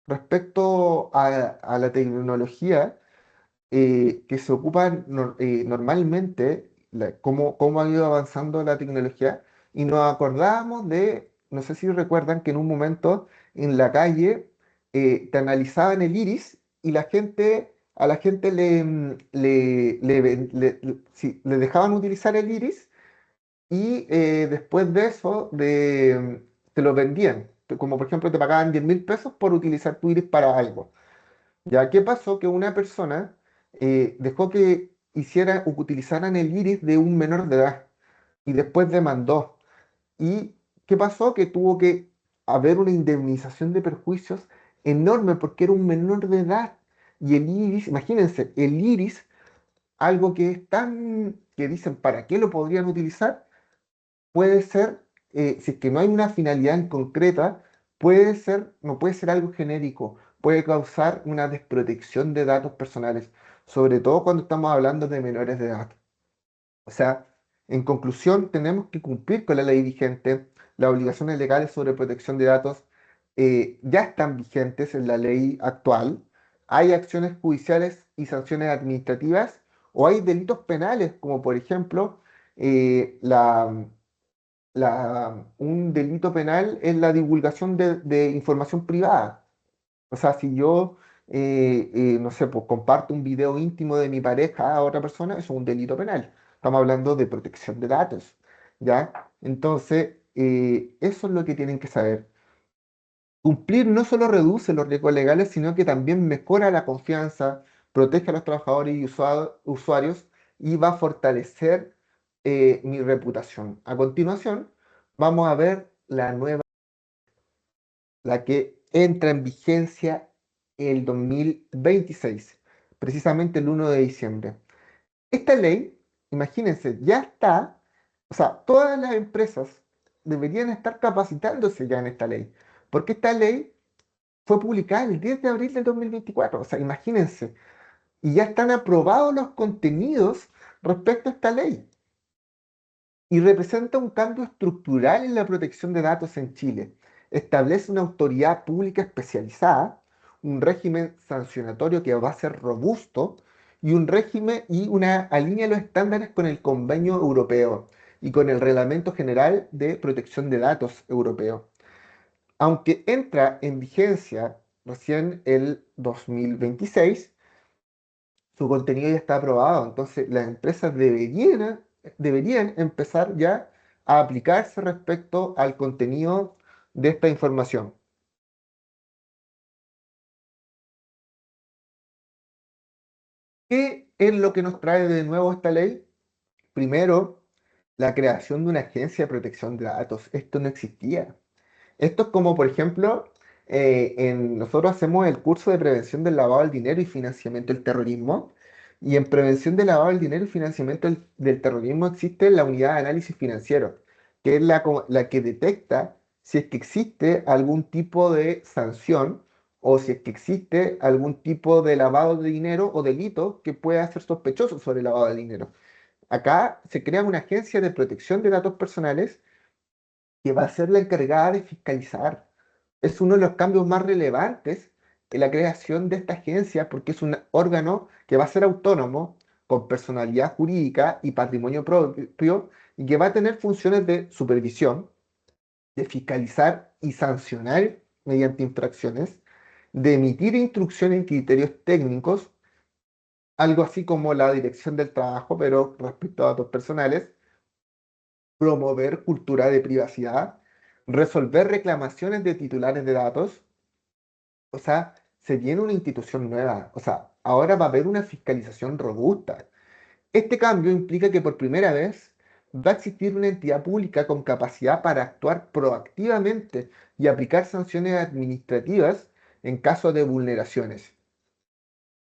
respecto a la tecnología que se ocupan normalmente, cómo ha ido avanzando la tecnología, y nos acordábamos de, no sé si recuerdan que en un momento en la calle te analizaban el iris y a la gente sí, le dejaban utilizar el iris y después de eso te lo vendían. Como por ejemplo te pagaban 10.000 pesos por utilizar tu iris para algo. ¿Ya qué pasó? Que una persona dejó que utilizaran el iris de un menor de edad y después demandó. ¿Y qué pasó? Que tuvo que haber una indemnización de perjuicios enorme porque era un menor de edad. Y el iris, imagínense, el iris, algo que es tan, que dicen, ¿para qué lo podrían utilizar? Puede ser, si es que no hay una finalidad en concreta, puede ser, no puede ser algo genérico, puede causar una desprotección de datos personales, sobre todo cuando estamos hablando de menores de edad. O sea, en conclusión, tenemos que cumplir con la ley vigente, las obligaciones legales sobre protección de datos ya están vigentes en la ley actual, hay acciones judiciales y sanciones administrativas, o hay delitos penales, como por ejemplo, un delito penal es la divulgación de información privada. O sea, si yo, no sé, pues comparto un video íntimo de mi pareja a otra persona, eso es un delito penal. Estamos hablando de protección de datos, ¿ya? Entonces, eso es lo que tienen que saber. Cumplir no solo reduce los riesgos legales, sino que también mejora la confianza, protege a los trabajadores y usuarios y va a fortalecer mi reputación. A continuación, vamos a ver la nueva, la que entra en vigencia el 2026, precisamente el 1 de diciembre. Esta ley, imagínense, ya está, o sea, todas las empresas deberían estar capacitándose ya en esta ley, porque esta ley fue publicada el 10 de abril del 2024. O sea, imagínense, y ya están aprobados los contenidos respecto a esta ley y representa un cambio estructural en la protección de datos en Chile. Establece una autoridad pública especializada, un régimen sancionatorio que va a ser robusto y un régimen y una alinea los estándares con el Convenio Europeo y con el Reglamento General de Protección de Datos Europeo. Aunque entra en vigencia recién el 2026, su contenido ya está aprobado. Entonces, las empresas deberían empezar ya a aplicarse respecto al contenido de esta información. ¿Qué es lo que nos trae de nuevo esta ley? Primero, la creación de una agencia de protección de datos. Esto no existía. Esto es como, por ejemplo, nosotros hacemos el curso de prevención del lavado del dinero y financiamiento del terrorismo. Y en prevención del lavado del dinero y financiamiento del terrorismo existe la unidad de análisis financiero, que es la que detecta si es que existe algún tipo de sanción o si es que existe algún tipo de lavado de dinero o delito que pueda ser sospechoso sobre el lavado de dinero. Acá se crea una agencia de protección de datos personales que va a ser la encargada de fiscalizar. Es uno de los cambios más relevantes en la creación de esta agencia porque es un órgano que va a ser autónomo, con personalidad jurídica y patrimonio propio, y que va a tener funciones de supervisión, de fiscalizar y sancionar mediante infracciones, de emitir instrucciones y criterios técnicos, algo así como la dirección del trabajo, pero respecto a datos personales, promover cultura de privacidad, resolver reclamaciones de titulares de datos. O sea, se viene una institución nueva. O sea, ahora va a haber una fiscalización robusta. Este cambio implica que por primera vez va a existir una entidad pública con capacidad para actuar proactivamente y aplicar sanciones administrativas en caso de vulneraciones.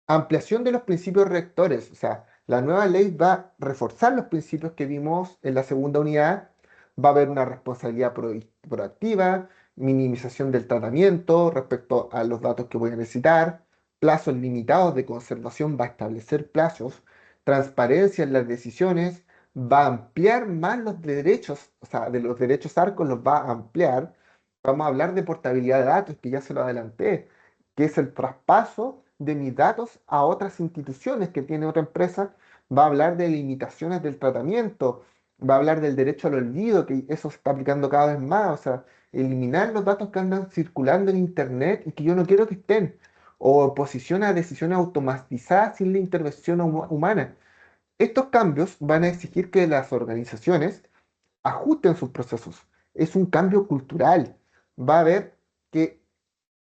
Ampliación de los principios rectores, o sea, la nueva ley va a reforzar los principios que vimos en la segunda unidad, va a haber una responsabilidad proactiva, minimización del tratamiento respecto a los datos que voy a necesitar, plazos limitados de conservación, va a establecer plazos, transparencia en las decisiones, va a ampliar más los derechos, o sea, de los derechos ARCO los va a ampliar. Vamos a hablar de portabilidad de datos, que ya se lo adelanté, que es el traspaso de mis datos a otras instituciones que tiene otra empresa. Va a hablar de limitaciones del tratamiento, va a hablar del derecho al olvido, que eso se está aplicando cada vez más, o sea, eliminar los datos que andan circulando en Internet y que yo no quiero que estén, o oposición a decisiones automatizadas sin la intervención humana. Estos cambios van a exigir que las organizaciones ajusten sus procesos. Es un cambio cultural. Va a haber que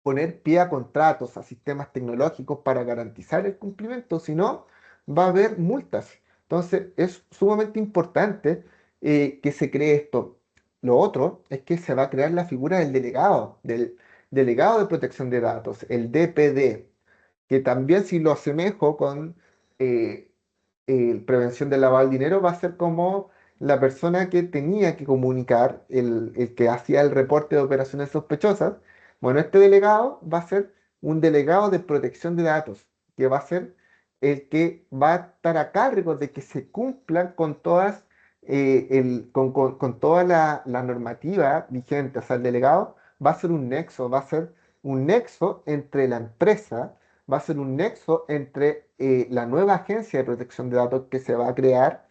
poner pie a contratos, a sistemas tecnológicos para garantizar el cumplimiento, si no, va a haber multas. Entonces, es sumamente importante que se cree esto. Lo otro es que se va a crear la figura del delegado de protección de datos, el DPD, que también si lo asemejo con eh, prevención del lavado del dinero, va a ser como la persona que tenía que comunicar, el que hacía el reporte de operaciones sospechosas. Bueno, este delegado va a ser un delegado de protección de datos, que va a ser el que va a estar a cargo de que se cumplan con todas, con toda la normativa vigente. O sea, el delegado va a ser un nexo, va a ser un nexo entre la empresa, va a ser un nexo entre la nueva agencia de protección de datos que se va a crear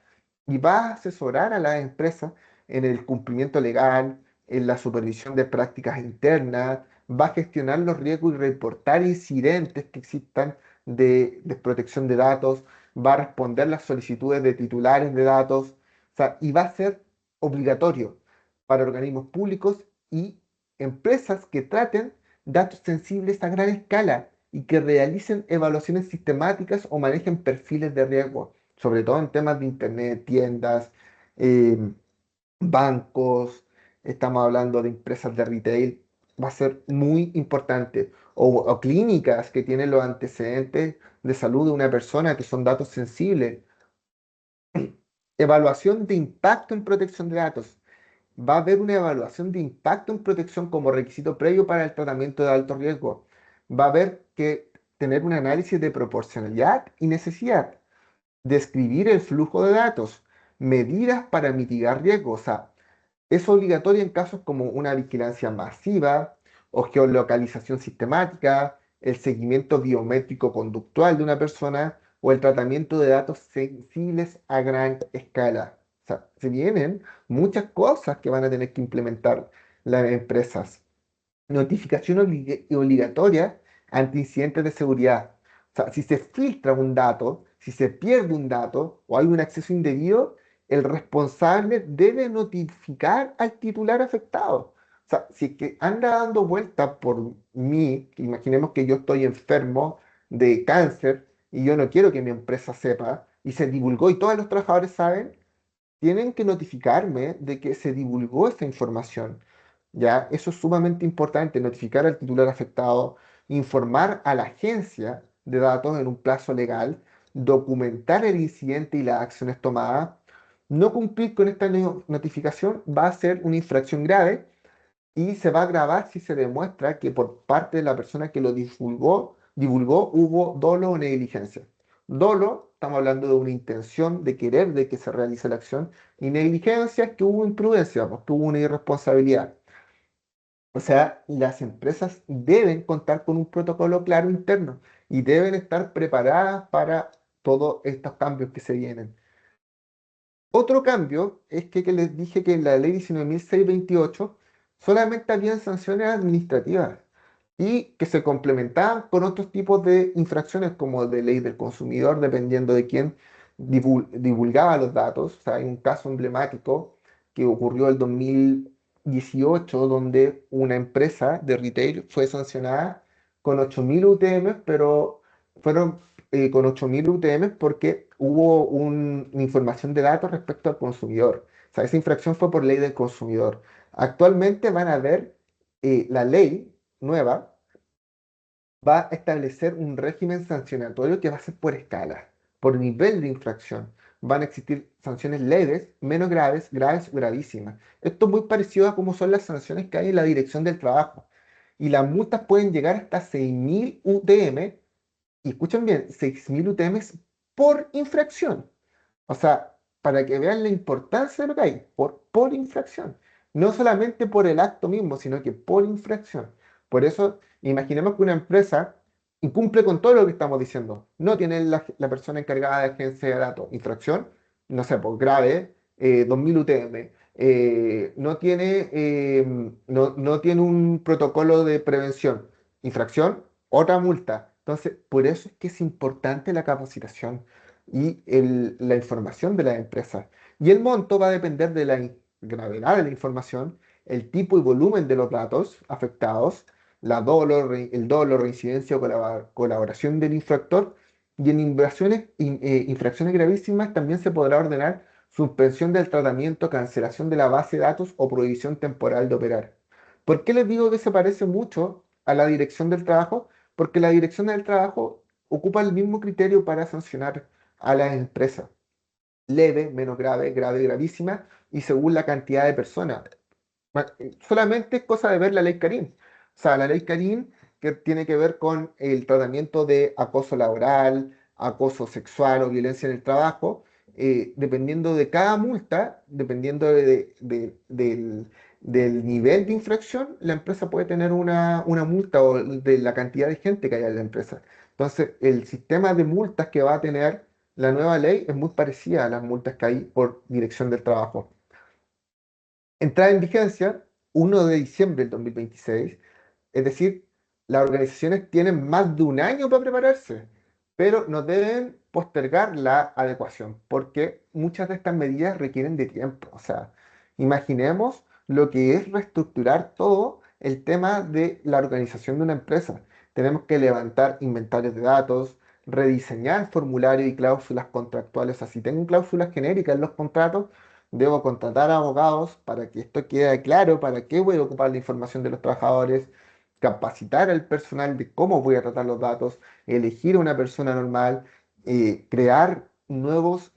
y va a asesorar a las empresas en el cumplimiento legal, en la supervisión de prácticas internas, va a gestionar los riesgos y reportar incidentes que existan de protección de datos, va a responder las solicitudes de titulares de datos, o sea, y va a ser obligatorio para organismos públicos y empresas que traten datos sensibles a gran escala y que realicen evaluaciones sistemáticas o manejen perfiles de riesgo, sobre todo en temas de internet, tiendas, eh, bancos, estamos hablando de empresas de retail, va a ser muy importante. O clínicas que tienen los antecedentes de salud de una persona, que son datos sensibles. Evaluación de impacto en protección de datos. Va a haber una evaluación de impacto en protección como requisito previo para el tratamiento de alto riesgo. Va a haber que tener un análisis de proporcionalidad y necesidad, describir el flujo de datos, medidas para mitigar riesgos. O sea, es obligatorio en casos como una vigilancia masiva o geolocalización sistemática, el seguimiento biométrico conductual de una persona o el tratamiento de datos sensibles a gran escala. O sea, se vienen muchas cosas que van a tener que implementar las empresas. Notificación obligatoria ante incidentes de seguridad. O sea, si se filtra un dato, si se pierde un dato o hay un acceso indebido, el responsable debe notificar al titular afectado. O sea, si es que anda dando vuelta por mí, imaginemos que yo estoy enfermo de cáncer y yo no quiero que mi empresa sepa, y se divulgó y todos los trabajadores saben, tienen que notificarme de que se divulgó esta información. Ya, eso es sumamente importante, notificar al titular afectado, informar a la agencia de datos en un plazo legal, documentar el incidente y las acciones tomadas. No cumplir con esta notificación va a ser una infracción grave y se va a grabar si se demuestra que por parte de la persona que lo divulgó hubo dolo o negligencia. Dolo, estamos hablando de una intención de querer de que se realice la acción, y negligencia es que hubo imprudencia, pues, que hubo una irresponsabilidad. O sea, las empresas deben contar con un protocolo claro interno y deben estar preparadas para todos estos cambios que se vienen. Otro cambio es que les dije que en la ley 19.628 solamente habían sanciones administrativas y que se complementaban con otros tipos de infracciones como de ley del consumidor, dependiendo de quién divulgaba los datos. O sea, hay un caso emblemático que ocurrió el 2018 donde una empresa de retail fue sancionada con 8.000 UTM, pero fueron con 8.000 UTM porque hubo una información de datos respecto al consumidor. O sea, esa infracción fue por ley del consumidor. Actualmente van a ver la ley nueva va a establecer un régimen sancionatorio que va a ser por escala, por nivel de infracción. Van a existir sanciones leves, menos graves, graves o gravísimas. Esto es muy parecido a cómo son las sanciones que hay en la Dirección del Trabajo. Y las multas pueden llegar hasta 6.000 UTM, y escuchen bien, 6.000 UTM por infracción. O sea, para que vean la importancia de lo que hay, por infracción. No solamente por el acto mismo, sino que por infracción. Por eso, imaginemos que una empresa incumple con todo lo que estamos diciendo. No tiene la persona encargada de agencia de datos. Infracción, no sé, pues grave, 2.000 UTM. No tiene un protocolo de prevención. Infracción, otra multa. Entonces, por eso es que es importante la capacitación y la información de las empresas. Y el monto va a depender de la gravedad de la información, el tipo y volumen de los datos afectados, el dolo, reincidencia o colaboración del infractor. Y en infracciones gravísimas también se podrá ordenar suspensión del tratamiento, cancelación de la base de datos o prohibición temporal de operar. ¿Por qué les digo que se parece mucho a la dirección del trabajo? Porque la dirección del trabajo ocupa el mismo criterio para sancionar a las empresas. Leve, menos grave, grave, gravísima, y según la cantidad de personas. Solamente es cosa de ver la ley Carín. O sea, la ley Carín que tiene que ver con el tratamiento de acoso laboral, acoso sexual o violencia en el trabajo, dependiendo de cada multa, dependiendo del nivel de infracción, la empresa puede tener una multa o de la cantidad de gente que haya en la empresa. Entonces, el sistema de multas que va a tener la nueva ley es muy parecida a las multas que hay por dirección del trabajo. Entrada en vigencia 1 de diciembre del 2026, es decir, las organizaciones tienen más de un año para prepararse, pero no deben postergar la adecuación, porque muchas de estas medidas requieren de tiempo. O sea, imaginemos lo que es reestructurar todo el tema de la organización de una empresa. Tenemos que levantar inventarios de datos, rediseñar formularios y cláusulas contractuales. O sea, si tengo cláusulas genéricas en los contratos, debo contratar abogados para que esto quede claro, para qué voy a ocupar la información de los trabajadores, capacitar al personal de cómo voy a tratar los datos, elegir a una persona normal, crear nuevos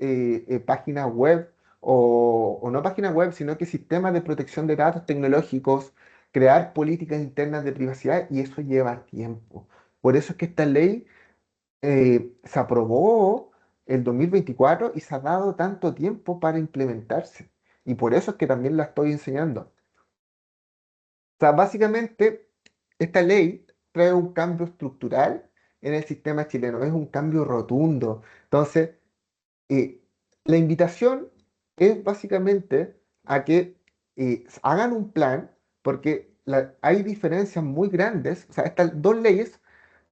páginas web o no páginas web, sino que sistemas de protección de datos tecnológicos, crear políticas internas de privacidad, y eso lleva tiempo. Por eso es que esta ley se aprobó el 2024 y se ha dado tanto tiempo para implementarse. Y por eso es que también la estoy enseñando. O sea, básicamente, esta ley trae un cambio estructural en el sistema chileno, es un cambio rotundo. Entonces, eh, la invitación es básicamente a que hagan un plan, porque hay diferencias muy grandes. O sea, estas dos leyes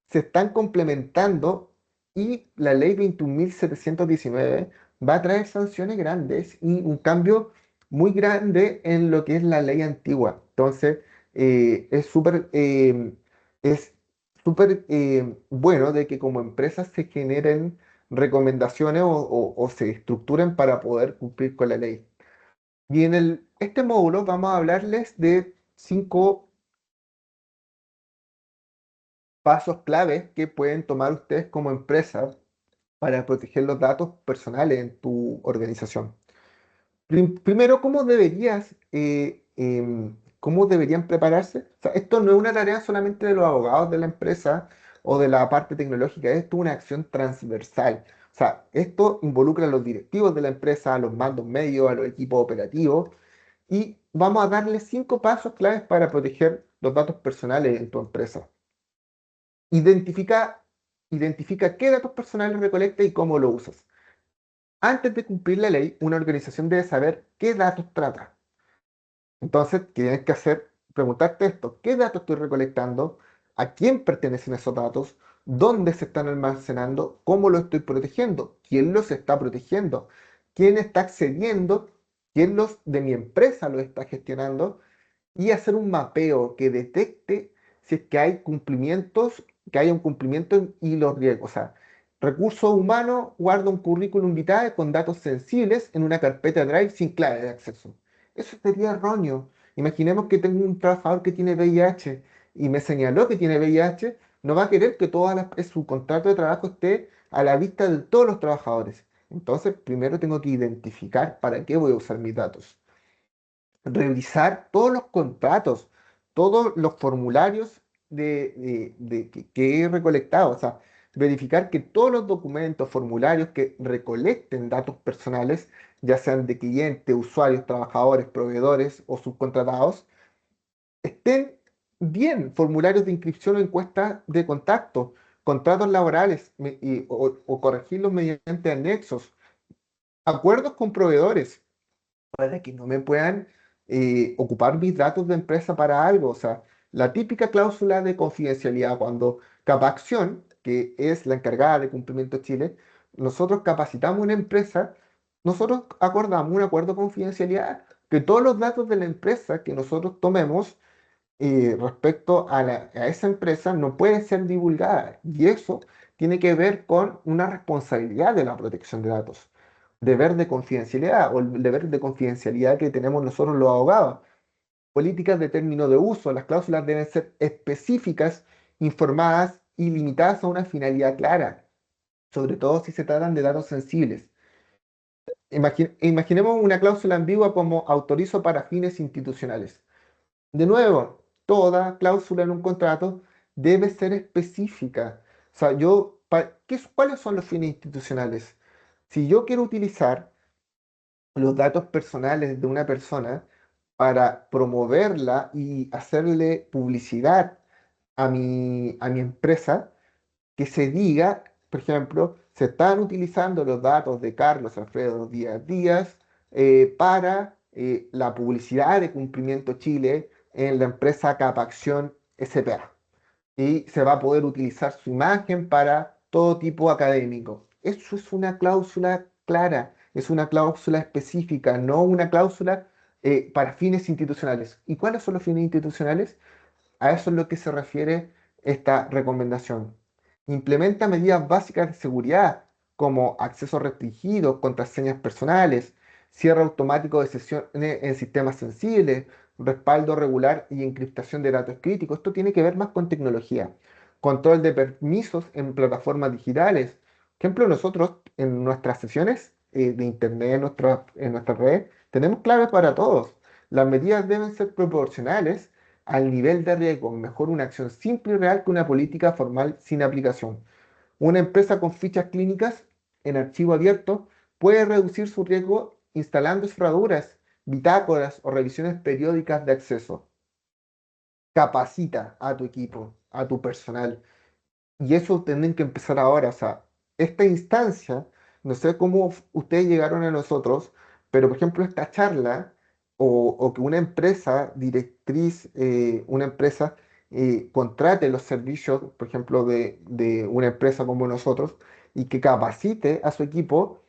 se están complementando y la ley 21.719 va a traer sanciones grandes y un cambio muy grande en lo que es la ley antigua. Entonces, es bueno de que como empresas se generen recomendaciones o se estructuren para poder cumplir con la ley. Y en este módulo vamos a hablarles de 5 pasos claves que pueden tomar ustedes como empresa para proteger los datos personales en tu organización. Primero, ¿cómo deberías cómo deberían prepararse. O sea, esto no es una tarea solamente de los abogados de la empresa o de la parte tecnológica, esto es una acción transversal. O sea, esto involucra a los directivos de la empresa, a los mandos medios, a los equipos operativos, y vamos a darle 5 pasos claves para proteger los datos personales en tu empresa. Identifica, identifica qué datos personales recolecta y cómo lo usas. Antes de cumplir la ley, una organización debe saber qué datos trata. Entonces, ¿qué tienes que hacer? Preguntarte esto, ¿qué datos estoy recolectando? ¿A quién pertenecen esos datos? ¿Dónde se están almacenando? ¿Cómo los estoy protegiendo? ¿Quién los está protegiendo? ¿Quién está accediendo? ¿Quién los de mi empresa los está gestionando? Y hacer un mapeo que detecte si es que hay cumplimientos, que haya un cumplimiento y los riesgos. O sea, recursos humanos guarda un currículum vitae con datos sensibles en una carpeta Drive sin clave de acceso. Eso sería erróneo. Imaginemos que tengo un trabajador que tiene VIH y me señaló que tiene VIH, no va a querer que su contrato de trabajo esté a la vista de todos los trabajadores. Entonces, primero tengo que identificar para qué voy a usar mis datos, revisar todos los contratos, todos los formularios que he recolectado, o sea, verificar que todos los documentos, formularios que recolecten datos personales, ya sean de clientes, usuarios, trabajadores, proveedores o subcontratados, estén bien, formularios de inscripción o encuestas de contacto, contratos laborales o corregirlos mediante anexos, acuerdos con proveedores para que no me puedan ocupar mis datos de empresa para algo. O sea, la típica cláusula de confidencialidad, cuando Capacción, que es la encargada de cumplimiento de Chile, nosotros capacitamos una empresa, nosotros acordamos un acuerdo de confidencialidad que todos los datos de la empresa que nosotros tomemos respecto a esa empresa no puede ser divulgada. Y eso tiene que ver con una responsabilidad de la protección de datos, deber de confidencialidad o el deber de confidencialidad que tenemos nosotros los abogados. Políticas de término de uso, las cláusulas deben ser específicas, informadas y limitadas a una finalidad clara, sobre todo si se tratan de datos sensibles. Imaginemos una cláusula ambigua como autorizo para fines institucionales. De nuevo, toda cláusula en un contrato debe ser específica. O sea, ¿cuáles son los fines institucionales? Si yo quiero utilizar los datos personales de una persona para promoverla y hacerle publicidad a mi empresa, que se diga, por ejemplo, se están utilizando los datos de Carlos Alfredo Díaz Díaz para la publicidad de Cumplimiento Chile en la empresa Capacción SPA. Y se va a poder utilizar su imagen para todo tipo académico. Eso es una cláusula clara, es una cláusula específica, no una cláusula para fines institucionales. ¿Y cuáles son los fines institucionales? A eso es lo que se refiere esta recomendación. Implementa medidas básicas de seguridad como acceso restringido, contraseñas personales, cierre automático de sesiones en sistemas sensibles, respaldo regular y encriptación de datos críticos. Esto tiene que ver más con tecnología. Control de permisos en plataformas digitales. Por ejemplo, nosotros en nuestras sesiones de internet, en nuestra red, tenemos claves para todos. Las medidas deben ser proporcionales al nivel de riesgo. Mejor una acción simple y real que una política formal sin aplicación. Una empresa con fichas clínicas en archivo abierto puede reducir su riesgo instalando cerraduras, bitácoras o revisiones periódicas de acceso. Capacita a tu equipo, a tu personal. Y eso tienen que empezar ahora. O sea, esta instancia, no sé cómo ustedes llegaron a nosotros, pero por ejemplo, esta charla o que una empresa directriz, una empresa contrate los servicios, por ejemplo, de una empresa como nosotros y que capacite a su equipo,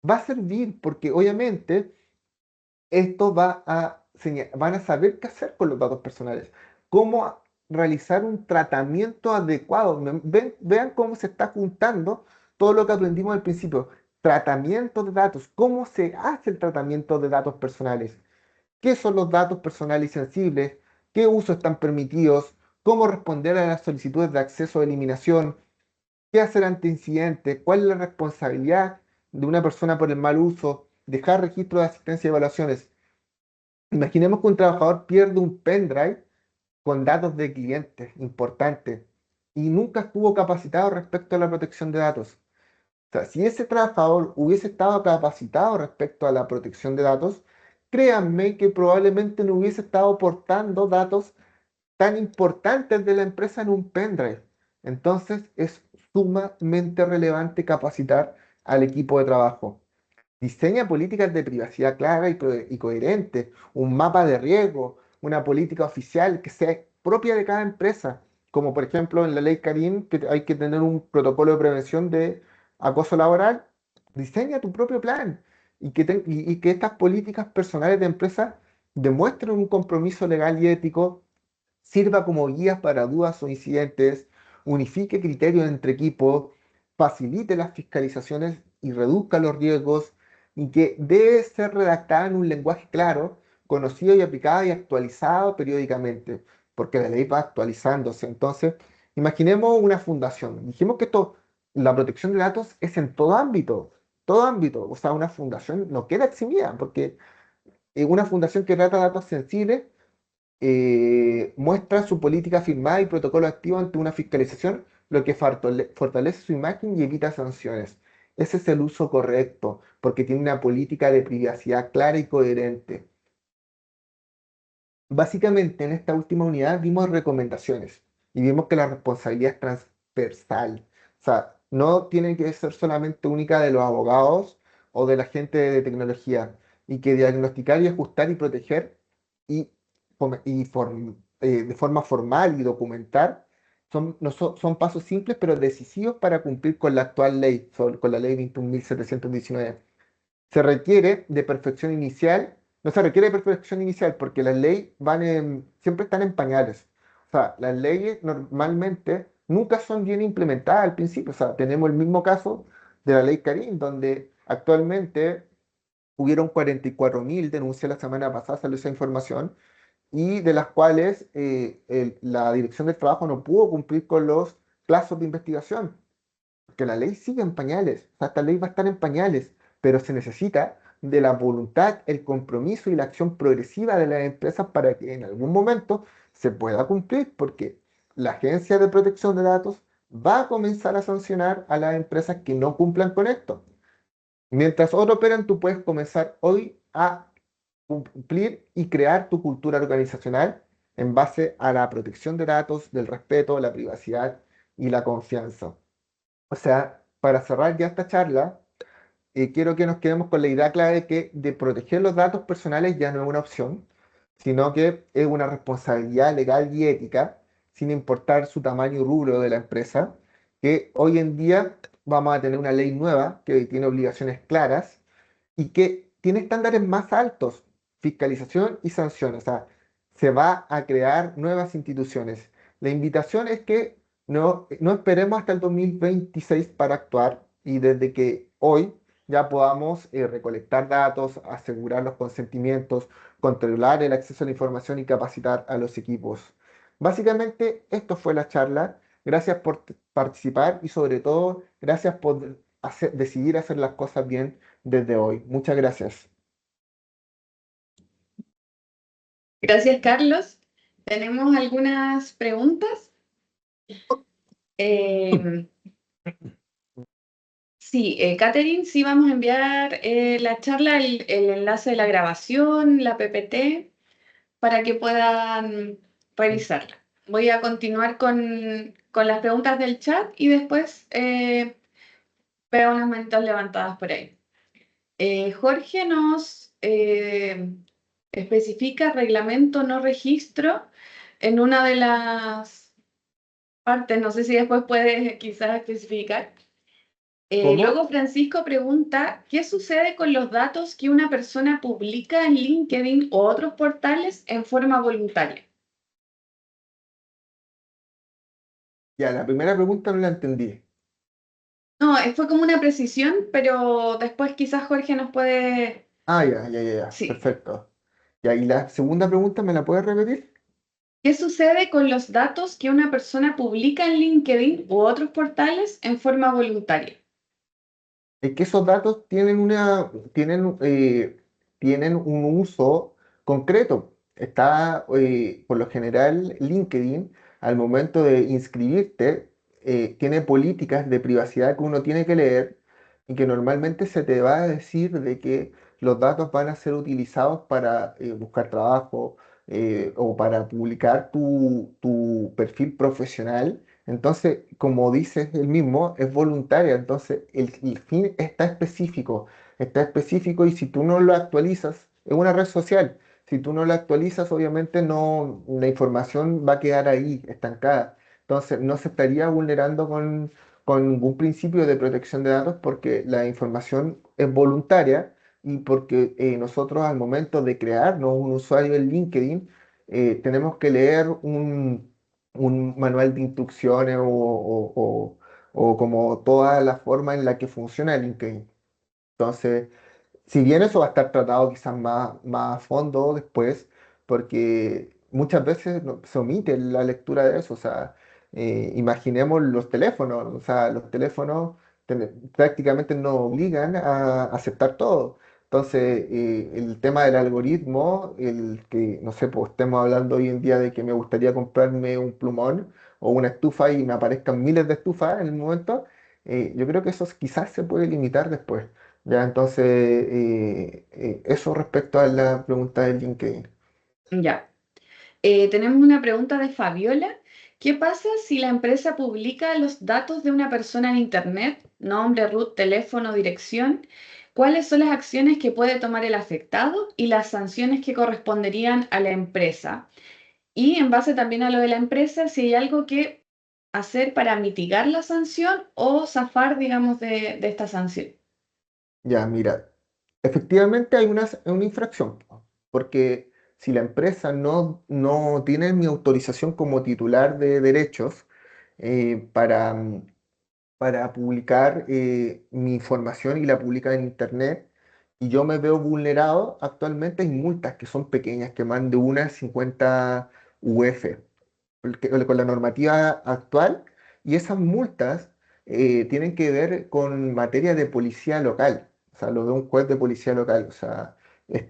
va a servir porque obviamente esto van a saber qué hacer con los datos personales, cómo realizar un tratamiento adecuado. Vean cómo se está juntando todo lo que aprendimos al principio. Tratamiento de datos, cómo se hace el tratamiento de datos personales, qué son los datos personales y sensibles, qué usos están permitidos, cómo responder a las solicitudes de acceso o eliminación, qué hacer ante incidentes, cuál es la responsabilidad de una persona por el mal uso, dejar registro de asistencia y evaluaciones. Imaginemos que un trabajador pierde un pendrive con datos de clientes importantes y nunca estuvo capacitado respecto a la protección de datos. O sea, si ese trabajador hubiese estado capacitado respecto a la protección de datos, créanme que probablemente no hubiese estado portando datos tan importantes de la empresa en un pendrive. Entonces es sumamente relevante capacitar al equipo de trabajo. Diseña políticas de privacidad clara y coherente, un mapa de riesgo, una política oficial que sea propia de cada empresa, como por ejemplo en la ley Karim, que hay que tener un protocolo de prevención de acoso laboral. Diseña tu propio plan y que estas políticas personales de empresa demuestren un compromiso legal y ético, sirva como guías para dudas o incidentes, unifique criterios entre equipos, facilite las fiscalizaciones y reduzca los riesgos, y que debe ser redactada en un lenguaje claro, conocido y aplicado y actualizado periódicamente, porque la ley va actualizándose. Entonces, imaginemos una fundación. Dijimos que esto, la protección de datos es en todo ámbito. O sea, una fundación no queda eximida, porque una fundación que trata datos sensibles muestra su política firmada y protocolo activo ante una fiscalización, lo que fortalece su imagen y evita sanciones. Ese es el uso correcto, porque tiene una política de privacidad clara y coherente. Básicamente, en esta última unidad vimos recomendaciones y vimos que la responsabilidad es transversal. O sea, no tiene que ser solamente única de los abogados o de la gente de tecnología, y que diagnosticar y ajustar y proteger y, de forma formal y documentar no son pasos simples pero decisivos para cumplir con la actual ley, con la ley 21.719. Se requiere de perfección inicial, no se requiere de perfección inicial porque las leyes siempre están en pañales. O sea, las leyes normalmente nunca son bien implementadas al principio. O sea, tenemos el mismo caso de la ley Karim, donde actualmente hubieron 44.000 denuncias la semana pasada, salió esa información, y de las cuales la Dirección del Trabajo no pudo cumplir con los plazos de investigación, que la ley sigue en pañales. O sea, esta ley va a estar en pañales, pero se necesita de la voluntad, el compromiso y la acción progresiva de las empresas para que en algún momento se pueda cumplir, porque la Agencia de Protección de Datos va a comenzar a sancionar a las empresas que no cumplan con esto. Mientras otros operan, tú puedes comenzar hoy a cumplir y crear tu cultura organizacional en base a la protección de datos, del respeto, la privacidad y la confianza. O sea, para cerrar ya esta charla, quiero que nos quedemos con la idea clara de que de proteger los datos personales ya no es una opción, sino que es una responsabilidad legal y ética, sin importar su tamaño y rubro de la empresa, que hoy en día vamos a tener una ley nueva que tiene obligaciones claras y que tiene estándares más altos, fiscalización y sanción. O sea, se va a crear nuevas instituciones. La invitación es que no esperemos hasta el 2026 para actuar, y desde que hoy ya podamos recolectar datos, asegurar los consentimientos, controlar el acceso a la información y capacitar a los equipos. Básicamente, esto fue la charla. Gracias por participar y sobre todo, gracias por decidir hacer las cosas bien desde hoy. Muchas gracias. Gracias, Carlos. Tenemos algunas preguntas. Eh, sí, Catherine, sí vamos a enviar la charla, el enlace de la grabación, la PPT, para que puedan revisarla. Voy a continuar con las preguntas del chat y después veo unas manitas levantadas por ahí. Jorge nos especifica reglamento no registro en una de las partes, no sé si después puedes quizás especificar. ¿Cómo? Luego Francisco pregunta, ¿qué sucede con los datos que una persona publica en LinkedIn o otros portales en forma voluntaria? Ya, la primera pregunta no la entendí. No, fue como una precisión, pero después quizás Jorge nos puede... Ah, ya, ya, ya, ya. Sí. Perfecto. Ya, y la segunda pregunta, ¿me la puedes repetir? ¿Qué sucede con los datos que una persona publica en LinkedIn u otros portales en forma voluntaria? Es que esos datos tienen un uso concreto. Está, por lo general, LinkedIn, al momento de inscribirte, tiene políticas de privacidad que uno tiene que leer y que normalmente se te va a decir de que los datos van a ser utilizados para buscar trabajo o para publicar tu perfil profesional. Entonces, como dices el mismo, es voluntaria. Entonces, el fin está específico y si tú no lo actualizas, es una red social. Si tú no la actualizas, obviamente no, la información va a quedar ahí, estancada. Entonces, no se estaría vulnerando con ningún principio de protección de datos porque la información es voluntaria y porque nosotros al momento de crearnos un usuario en LinkedIn, tenemos que leer un manual de instrucciones o como toda la forma en la que funciona LinkedIn. Entonces, si bien eso va a estar tratado quizás más a fondo después, porque muchas veces se omite la lectura de eso, o sea, imaginemos los teléfonos, o sea, los teléfonos prácticamente nos obligan a aceptar todo. Entonces, el tema del algoritmo, el que, no sé, pues estemos hablando hoy en día de que me gustaría comprarme un plumón o una estufa y me aparezcan miles de estufas en el momento, yo creo que eso quizás se puede limitar después. Ya, entonces, eso respecto a la pregunta de LinkedIn. Ya. Tenemos una pregunta de Fabiola. ¿Qué pasa si la empresa publica los datos de una persona en Internet, nombre, root, teléfono, dirección? ¿Cuáles son las acciones que puede tomar el afectado y las sanciones que corresponderían a la empresa? Y en base también a lo de la empresa, si hay algo que hacer para mitigar la sanción o zafar, digamos, de esta sanción. Ya, mira, efectivamente hay una infracción, po, porque si la empresa no tiene mi autorización como titular de derechos eh, para, mm, para publicar mi información y la publica en Internet, y yo me veo vulnerado, actualmente hay multas que son pequeñas, que van de 1 a 50 UF. Con la normativa actual y esas multas tienen que ver con materia de policía local, o sea, lo de un juez de policía local. O sea,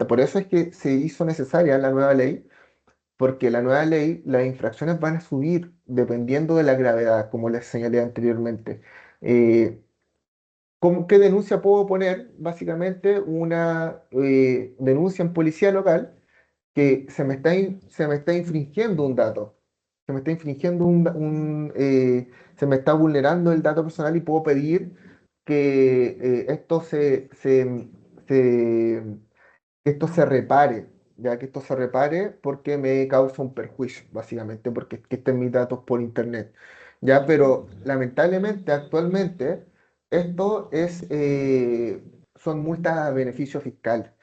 por eso es que se hizo necesaria la nueva ley, porque la nueva ley, las infracciones van a subir dependiendo de la gravedad, como les señalé anteriormente. Eh, ¿Qué denuncia puedo poner? Básicamente una denuncia en policía local que se me está infringiendo un dato, se me está infringiendo se me está vulnerando el dato personal y puedo pedir que esto se repare, ya que esto se repare porque me causa un perjuicio, básicamente, porque es que estén mis datos por internet. Ya, pero lamentablemente actualmente esto son multas a beneficio fiscal.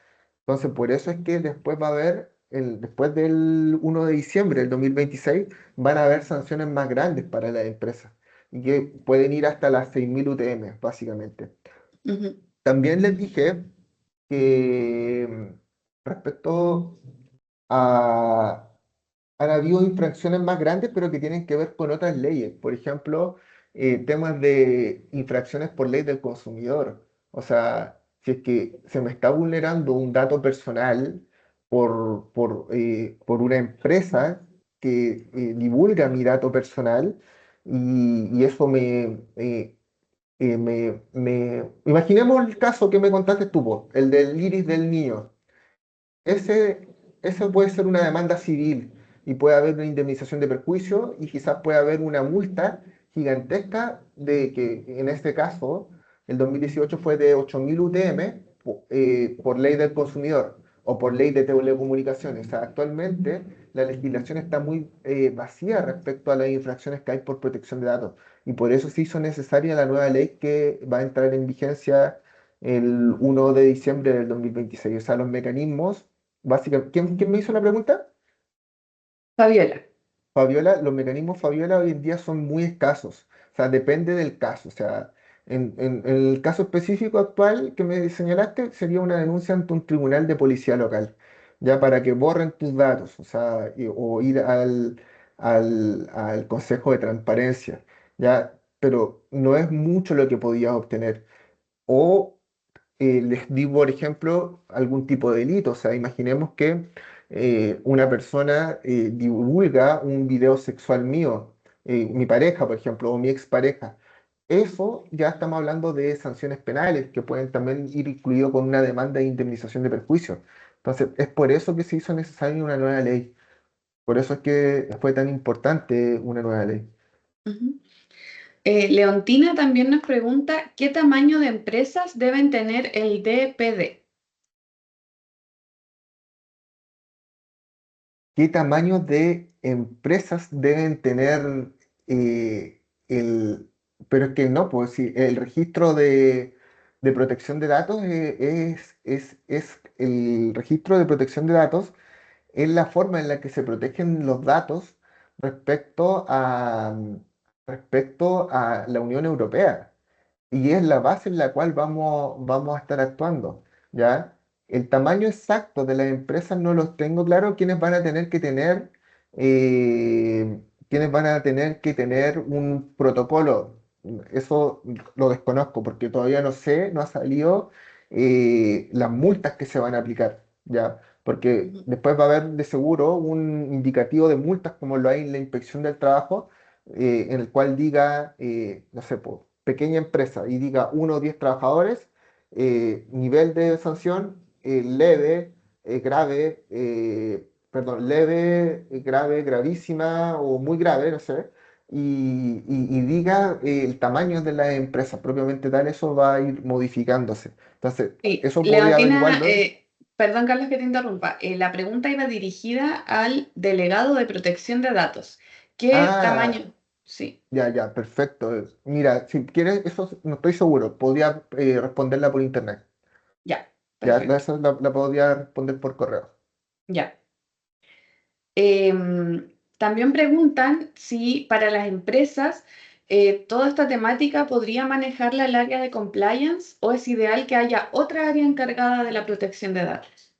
Entonces, por eso es que después va a haber, después del 1 de diciembre del 2026 van a haber sanciones más grandes para las empresas y que pueden ir hasta las 6.000 UTM, básicamente. Ujú. También les dije que respecto a, han habido infracciones más grandes, pero que tienen que ver con otras leyes. Por ejemplo, temas de infracciones por ley del consumidor. O sea, si es que se me está vulnerando un dato personal por una empresa que divulga mi dato personal y eso Imaginemos el caso que me contaste tú, po, el del iris del niño. Ese, ese puede ser una demanda civil y puede haber una indemnización de perjuicio y quizás puede haber una multa gigantesca de que en este caso el 2018 fue de 8.000 UTM por ley del consumidor o por ley de telecomunicaciones. O sea, actualmente la legislación está muy vacía respecto a las infracciones que hay por protección de datos y por eso se hizo necesaria la nueva ley que va a entrar en vigencia el 1 de diciembre del 2026. O sea, los mecanismos básicamente, ¿quién me hizo la pregunta? Fabiola. Fabiola, los mecanismos Fabiola hoy en día son muy escasos. O sea, depende del caso. O sea, en el caso específico actual que me señalaste, sería una denuncia ante un tribunal de policía local, ya para que borren tus datos, o sea, o ir al Consejo de Transparencia, ya, pero no es mucho lo que podías obtener. O les di, por ejemplo, algún tipo de delito. O sea, imaginemos que una persona divulga un video sexual mío, mi pareja, por ejemplo, o mi expareja. Eso ya estamos hablando de sanciones penales que pueden también ir incluido con una demanda de indemnización de perjuicios. Entonces, es por eso que se hizo necesaria una nueva ley. Por eso es que fue tan importante una nueva ley. Ujú. Leontina también nos pregunta, ¿qué tamaño de empresas deben tener el DPD? ¿Qué tamaño de empresas deben tener el... Pero es que no, pues si el registro de protección de datos es el registro de protección de datos es la forma en la que se protegen los datos respecto respecto a la Unión Europea y es la base en la cual vamos a estar actuando, ¿ya? El tamaño exacto de las empresas no los tengo claro, quiénes van a tener que tener un protocolo. Eso lo desconozco porque todavía no sé, no ha salido las multas que se van a aplicar, ¿ya? Porque Ujú. después va a haber de seguro un indicativo de multas como lo hay en la inspección del trabajo en el cual diga, no sé, po, pequeña empresa y diga 1 o 10 trabajadores, nivel de sanción leve, grave, perdón, leve, grave, gravísima o muy grave, no sé, y diga el tamaño de la empresa propiamente tal, eso va a ir modificándose. Entonces, Sí, eso podría Leontina, averiguarlo. perdón Carlos que te interrumpa, la pregunta iba dirigida al delegado de protección de datos. ¿Qué Ah, tamaño? Sí, ya, ya, perfecto. Mira, si quieres, eso no estoy seguro. Podría responderla por internet. ya, Ya, perfecto, esa la podría responder por correo. ya. También preguntan si para las empresas toda esta temática podría manejarla el área de compliance o es ideal que haya otra área encargada de la protección de datos.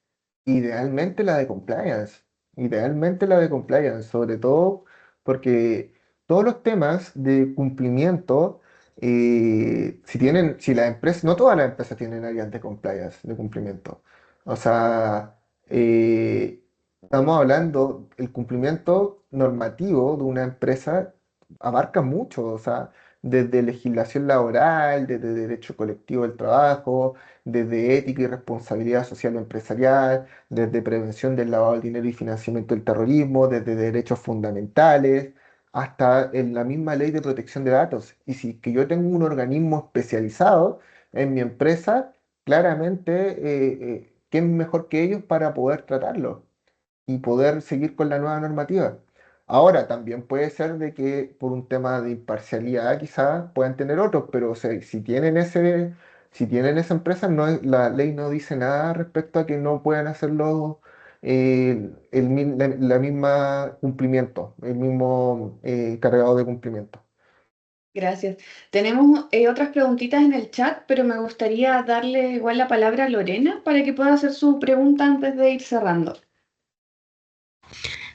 Idealmente la de compliance. Idealmente la de compliance, sobre todo porque todos los temas de cumplimiento, si las empresas, no todas las empresas tienen áreas de compliance, de cumplimiento. O sea, estamos hablando, el cumplimiento normativo de una empresa abarca mucho, o sea, desde legislación laboral, desde derecho colectivo del trabajo, desde ética y responsabilidad social o empresarial, desde prevención del lavado del dinero y financiamiento del terrorismo, desde derechos fundamentales, hasta en la misma ley de protección de datos. Y si que yo tengo un organismo especializado en mi empresa, claramente, ¿quién mejor que ellos para poder tratarlo y poder seguir con la nueva normativa? Ahora, también puede ser de que por un tema de imparcialidad quizás puedan tener otros, pero o sea, si tienen esa empresa, la ley no dice nada respecto a que no puedan hacerlo la misma cumplimiento, el mismo cargado de cumplimiento. Gracias. Tenemos otras preguntitas en el chat, pero me gustaría darle igual la palabra a Lorena para que pueda hacer su pregunta antes de ir cerrando.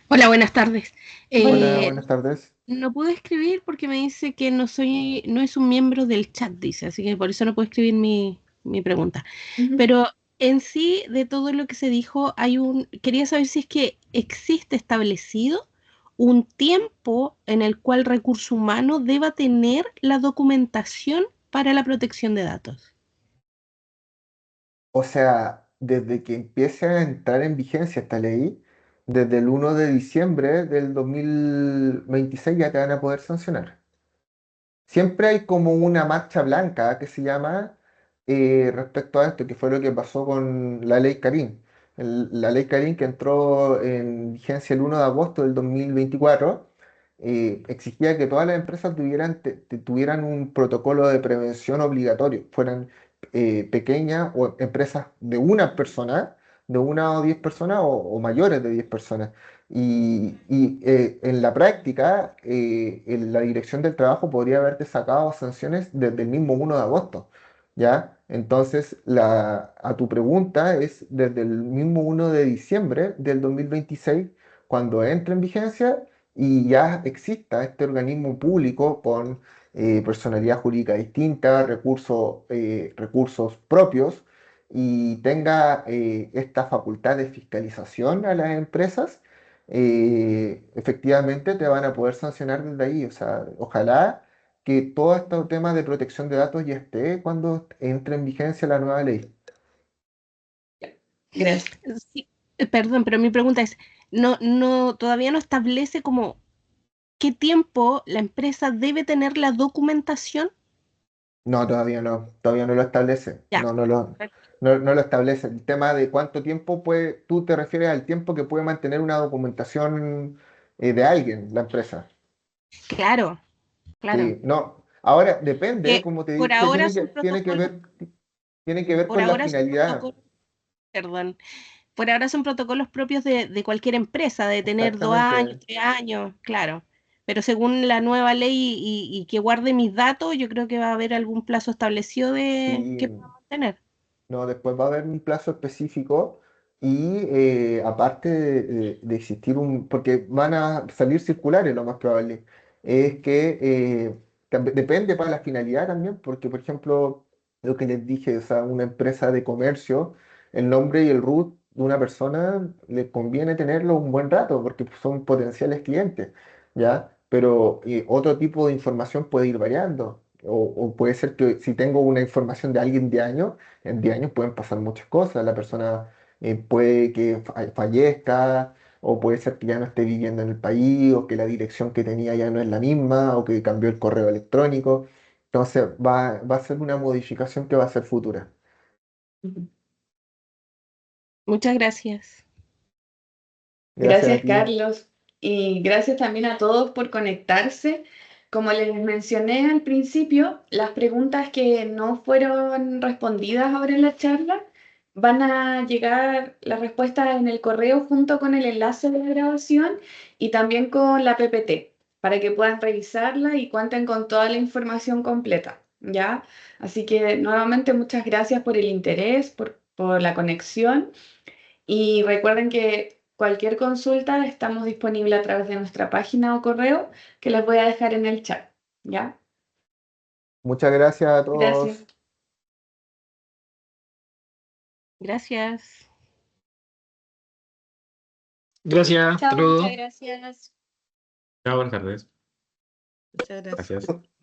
Hola, buenas tardes. Buenas Hola, Eh, buenas tardes. tardes. no pude escribir porque me dice que no es un miembro del chat, dice, así que por eso no puedo escribir mi pregunta. Ujú. Pero en sí, de todo lo que se dijo, quería saber si es que existe establecido un tiempo en el cual recurso humano deba tener la documentación para la protección de datos. O sea, desde que empiece a entrar en vigencia esta ley, desde el 1 de diciembre del 2026 ya te van a poder sancionar. Siempre hay como una marcha blanca que se llama respecto a esto, que fue lo que pasó con la ley Karim. La ley Karim que entró en vigencia el 1 de agosto del 2024 exigía que todas las empresas tuvieran un protocolo de prevención obligatorio, fueran pequeñas o empresas de una persona, de 1 o 10 personas o mayores de 10 personas. En la práctica, la Dirección del Trabajo podría haberte sacado sanciones desde el mismo 1 de agosto, ¿ya? Entonces, a tu pregunta es desde el mismo 1 de diciembre del 2026, cuando entre en vigencia y ya exista este organismo público con personalidad jurídica distinta, recursos propios, y tenga esta facultad de fiscalización a las empresas, efectivamente te van a poder sancionar desde ahí. O sea, ojalá que todo este tema de protección de datos ya esté cuando entre en vigencia la nueva ley. Gracias. Sí, perdón, pero mi pregunta es, todavía no establece como qué tiempo la empresa debe tener la documentación. No, todavía no lo establece. Ya, No lo establece. El tema de cuánto tiempo puede, tú te refieres al tiempo que puede mantener una documentación de alguien, la empresa. claro, claro. Sí, no. Ahora depende, Que como te por dije, ahora son protocolos, tiene que ver por con la ahora son finalidad. protocolos, perdón, por ahora son protocolos propios de cualquier empresa, de tener 2 años, Exactamente. 3 años, claro. Pero según la nueva ley y que guarde mis datos, yo creo que va a haber algún plazo establecido de Sí, que pueda mantener. no, después va a haber un plazo específico y aparte de existir porque van a salir circulares lo más probable, es que depende para la finalidad también, porque por ejemplo, lo que les dije, o sea, una empresa de comercio, el nombre y el root de una persona le conviene tenerlo un buen rato porque son potenciales clientes, ¿ya? Pero otro tipo de información puede ir variando. O puede ser que si tengo una información de alguien de años, en 10 años pueden pasar muchas cosas. La persona puede que fallezca, o puede ser que ya no esté viviendo en el país, o que la dirección que tenía ya no es la misma, o que cambió el correo electrónico. Entonces va a ser una modificación que va a ser futura. Muchas gracias. Gracias a Gracias, ti. Carlos. Y gracias también a todos por conectarse. Como les mencioné al principio, las preguntas que no fueron respondidas ahora en la charla van a llegar las respuestas en el correo junto con el enlace de la grabación y también con la PPT para que puedan revisarla y cuenten con toda la información completa, ¿ya? Así que nuevamente muchas gracias por el interés, por la conexión. Y recuerden que cualquier consulta estamos disponibles a través de nuestra página o correo que les voy a dejar en el chat. ¿Ya? Muchas gracias a Gracias. todos. Gracias. Gracias, hasta Chao, muchas luego. gracias. Chao, buenas tardes. Muchas gracias. Gracias.